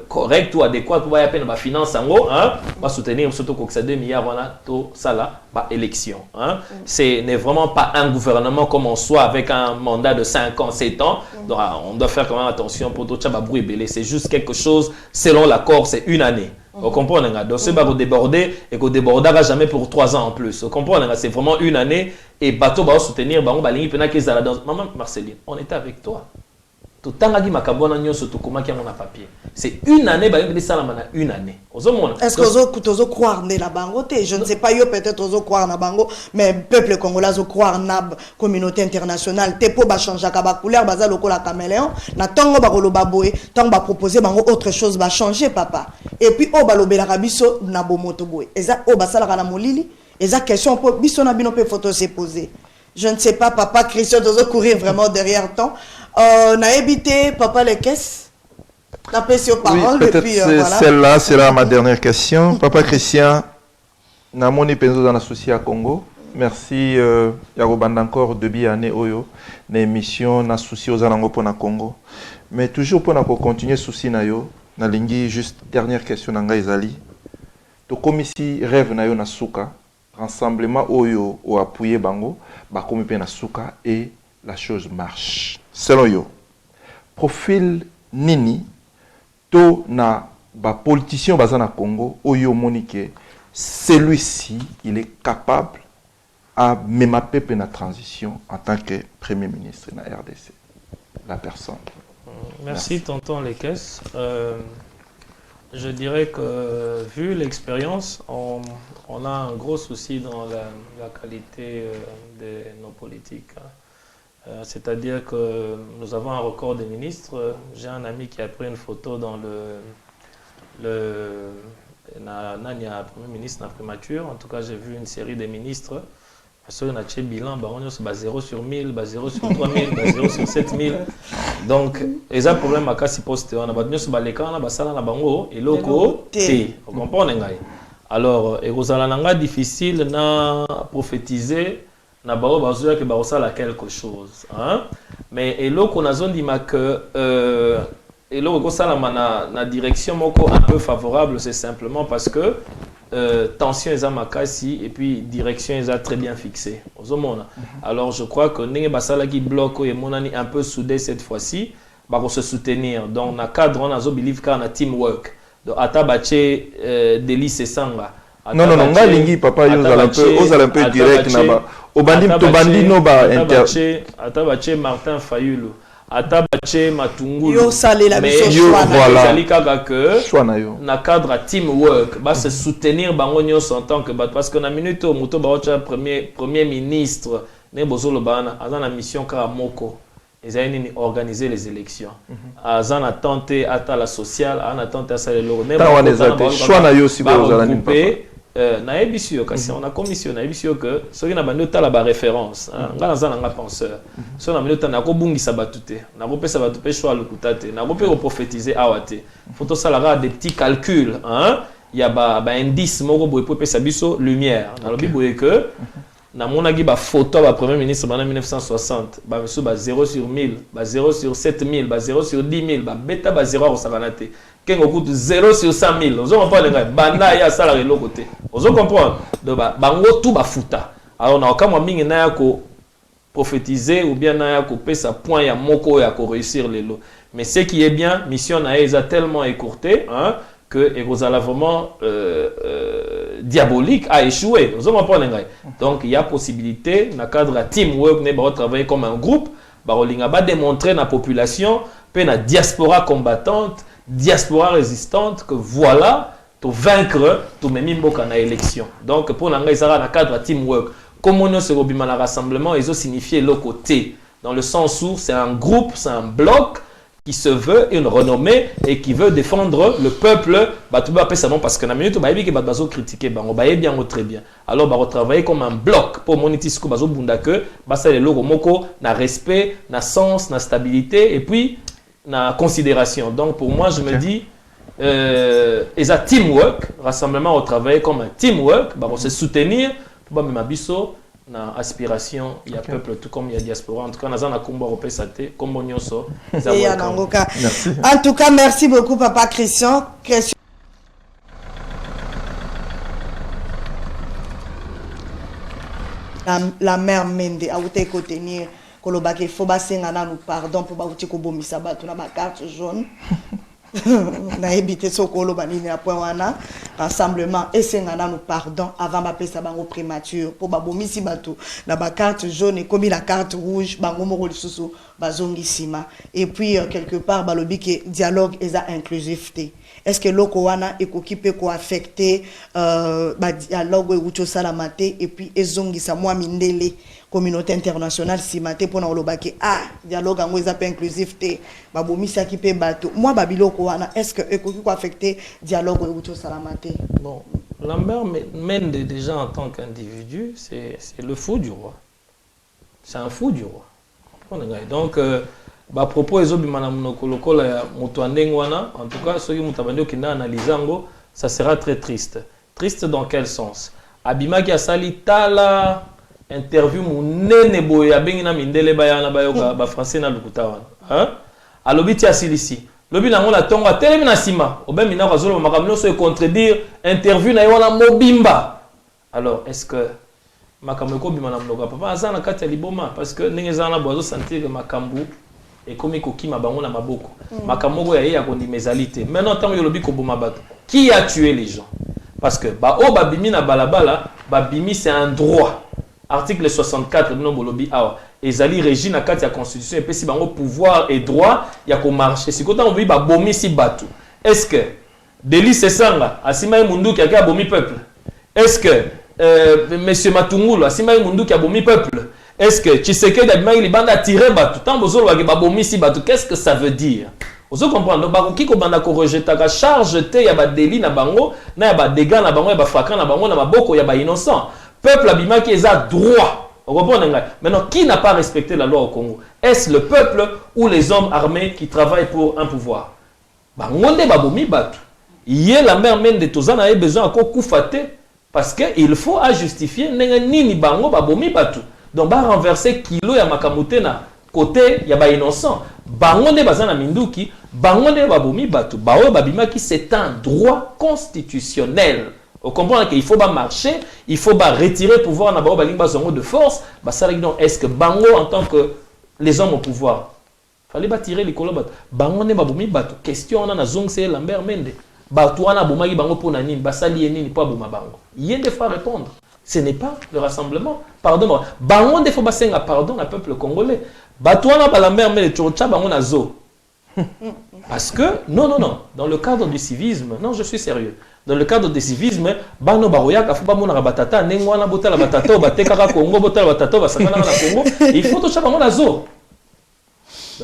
correcte ou adéquate pour bailler peine la finance en gros, hein, va soutenir surtout que ça 2 milliards voilà tout ça là, bah élection, hein. Ce n'est vraiment pas un gouvernement comme on soit avec un mandat de 5 ans, 7 ans. Donc on doit faire quand même attention pour tout ça bruit belé. C'est juste quelque chose selon l'accord, c'est une année. Vous comprenez? Donc c'est pas vous déborder et qu'on débordera jamais pour 3 ans en plus. Vous comprenez? C'est vraiment une année et bateau va soutenir Bango Balingi pendant qu'ils allaient dans maman Marceline, on était avec toi. Tout temps qui m'a kabona nyonso to comment qui a mon papier. C'est une année ba ngeli sala mana une année. Est-ce que vous croire ne la bangote? Je ne sais pas yo peut-être vous croire na bango mais peuple congolais zo croire na communauté internationale te po ba changer ka ba couleur baza lokola caméléon na tongo ba koloba boye tongo ba proposer bango autre chose ba changer papa. et puis o balobelaka biso na bomoto boy eza o basalaka na molili eza question po biso na bino pe photo se poser. Je ne sais pas, papa Christian doit courir vraiment derrière temps. Na évité papa les caisses. La passion parole peut-être voilà. Celle-là sera ma dernière question. Papa Christian, na moni penzo dans l'associé à Congo. Merci Yarobanda encore de année oyo na émission na souci aux alango pour na Congo. Mais toujours pour na continuer souci na yo, na lingi juste dernière question na ngai ezali. To komisi rêve na yo na suka, rassemblement oyo o appuyer bango, ba komi pe na suka et la chose marche. Selon yo, profil nini to na ba politicien baza na Congo oyo monique celui-ci il est capable à même pepe na transition en tant que premier ministre na RDC. La personne. Merci tonton Lekes. Je dirais que vu l'expérience, on a un gros souci dans la qualité de nos politiques. C'est-à-dire que nous avons un record de ministres. J'ai un ami qui a pris une photo dans Nania, premier ministre na primature. En tout cas, j'ai vu une série de ministres. Sur un bilan, bah 0 sur 1000, bah 0 sur 3000, bah 0 sur 7000. Donc, il y a un problème à casser poste. On a battu sur les camps, on a battu na bango et loko T. Vous comprenez? Alors, il y a difficile na prophétiser na bao bazoya que baosala quelque chose. Hein? Mais et loko na zone dit que et loko sala na direction moko un peu favorable, c'est simplement parce que tension est à makasi et puis direction est très bien fixée. Alors je crois que Nenge Basala qui bloque et monani un peu soudé cette fois-ci, va se soutenir. Donc na cadre on a zo believe car na teamwork. Donc atabache Délice Sanga. Non lingi papa yo un peu direct na ba. Obandi to bandi no ba inter. Atabache Martin Fayulu. Atabache Matungulu. Yo salé la mission voilà. Na cadre teamwork, ba se soutenir bango nyos en tant que parce que na minute au moto ba premier ministre ne bozolo bana azana mission ka moko. Ils ont organisé les élections. Ils ont tenté à la sociale, ils ont tenté à ça les loro. Même choix na yo si vous allez na ebisio kasi on a commission na ebisio que ceux qui na bando ta la référence ngana za nga penseur ceux na bando na ko bungisa batute na ko pesa batute choix le kutate na ko pe prophétiser awate faut to salara des petits calculs hein il y a ba indice moko boye po pesa biso lumière na lobi boye que na monaki ba photo ba premier ministre en 1960 ba biso ba 0 sur 1000 ba 0 sur 7000 ba 0 sur 10000 ba beta ba 0 ça va nater kengo coûte 0 sur 100 000 ozo comprendre ngai banda ya salarié le côté ozo comprendre donc bango tout ba futa alors na kama mingi na ya ko prophétiser ou bien na ya ko pesa point ya moko ya ko réussir lelo mais ce qui est bien mission na eza tellement écourté hein que Erosala vraiment diabolique a échoué. Vous comprenez? Donc il y a possibilité, dans le cadre de teamwork, de travailler comme un groupe, de démontrer à la population, puis la diaspora combattante, diaspora résistante, que voilà, pour vaincre, tout même dans l'élection. Donc pour dans le cadre de teamwork, comme on se robime à rassemblement, ils ont signifié le côté, dans le sens où c'est un groupe, c'est un bloc, qui se veut une renommée et qui veut défendre le peuple, parce que dans la minute où il va critiquer, on va bien ou très bien. Alors, on va travailler comme un bloc pour monétiser que les logos moko, na respect, na sens, na stabilité et puis na considération. Donc, pour moi, je me dis, et un teamwork, rassemblement au travail comme un teamwork, on se soutenir, pour même abisso. Na aspiration, il y a peuple tout comme il y a diaspora. En tout cas, nous avons un combat européen, comme on En tout cas, merci beaucoup, papa Christian. La mère Mende a été contenir kolobake faut basenga na nous pardon pour bauti ko bomisa batu na ba carte jaune. Na évité sokolo banini après wana rassemblement et sengana nous pardon avant ba pesa bango prémature pour ba bomisi batu na ba carte jaune et comme la carte rouge bango moko lisusu bazongi sima et puis quelque part ba lobi que dialogue eza inclusivité. Est-ce que loko wana ekoki pe ko affecter ba dialogue e ucho salamate et puis ezongi sa moi mindele communauté internationale simate pour na olobaki dialogue ango eza pe inclusif te babomisa ki pe bato moi babiloko wana est-ce que ekoki ko affecter dialogue ou to salamate. Bon, Lambert Mende déjà en tant qu'individu, c'est le fou du roi. C'est un fou du roi. Donc ba propos ezobimana monoko lokola ya moto andengwana, en tout cas soki moto abandi okina analysango, ça sera très triste. Triste dans quel sens? Abimaki asali tala interview munene boye abengi na mindele bayana bayoka ba français na lukuta wana. Hein? Alobi ti asilisi. Lobi nango la tonga telemi na sima. Obemi na bazolo makamno so contredire interview na yona mobimba. Alors est-ce que makambo ko bima na mnoka papa azana kati ya liboma parce que ndenge zana bozo sentir que makambu et comme kokima bango na maboko. Makambo ya ko ndimezalité. Maintenant tant yo lobi ko boma bato. Qui a tué les gens? Parce que babimi na balabala, babimi c'est un droit. Article 64 de Bolobi Awa. Ezali régi na kati ya constitution et puis si bango pouvoir et droit ya ko marcher. Si kota on veut babomi si batu. Est-ce que Delis Sesanga asima mundu ki a bomi peuple? Est-ce que monsieur Matungulu asima mundu ki a bomi peuple? Est-ce que Tshisekedi a il banda tirer batu? Tant bozolo wa babomi si batu, qu'est-ce que ça veut dire? Vous comprenez? Donc, bakoki ko banda ko rejeter ka charge te ya ba délit na bango, na ya ba dégâts na bango, ya ba fracas na bango, na maboko ya ba innocent. Peuple abima qui a droit. Vous comprenez? Maintenant, qui n'a pas respecté la loi au Congo? Est-ce le peuple ou les hommes armés qui travaillent pour un pouvoir? Bangonde babomi batu. Yé la mère mène de Tozana a besoin de koufate parce que il faut à justifier nini bango babomi batu. Donc ba renverser kilo ya makamote na côté ya ba innocent. Bangonde bazana minduki, bangonde babomi batu. Bao babima qui c'est un droit constitutionnel. Vous comprenez qu'il faut marcher, il faut retirer le pouvoir na bao balingba zongo de force. Donc est-ce que bango en tant que les hommes au pouvoir fallait tirer les colons batu. Bangonde babomi batu. Question on a zong c'est Lambert Mende. Batu wana bomaki bango pona nini, basali nini po boma bango. Yé des fois répondre. Ce n'est pas le rassemblement. Pardon. Bango des fois basenga pardon au peuple congolais. Batouana Balambert mais tchocha bango na zo. Parce que non. Dans le cadre du civisme, non, je suis sérieux. Dans le cadre du civisme, bano baroya ka fuba mona batata nengwana botala batata o bateka Congo botala batata basakana na Congo. Il faut to bango na zo.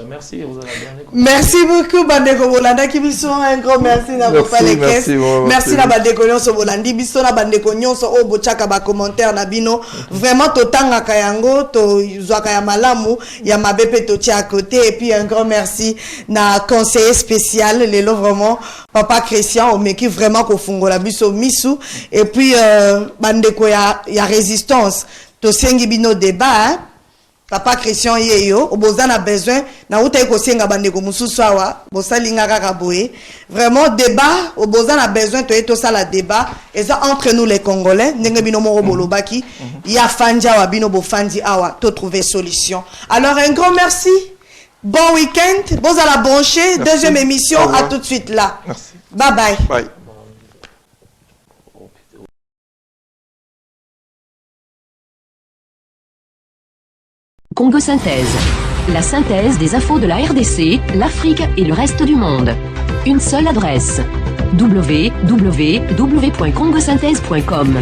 Merci, vous avez bien écouté. Merci beaucoup, Bandeko Bolanda Kibiso. Un grand merci na Bofa les caisses. Merci na Bandeko Nyonso Bolandi Biso na Bandeko Nyonso o bochaka ba commentaire na bino. Vraiment totanga kayango to zwaka ya malamu ya mabepe to tia à côté et puis un grand merci na conseiller spécial lelo vraiment Papa Christian o meki vraiment ko fungola biso misu et puis Bandeko ya résistance to sengi bino débat hein? Papa Christian yeyo oboza na besoin na uta ko senga bandeko mususu awa bosalinga kaka boye vraiment débat oboza na besoin to sala débat et ça entre nous les Congolais ndenge bino moko bolobaki ya fanja wa bino bo fandi awa to trouver solution. Alors un grand merci, bon week-end, bon à la brancher, deuxième émission, à tout de suite là. Merci. Bye bye. Bye. Congo Synthèse. La synthèse des infos de la RDC, l'Afrique et le reste du monde. Une seule adresse. www.congosynthèse.com.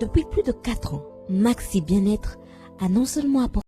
Depuis plus de 4 ans, Maxi Bien-être a non seulement apporté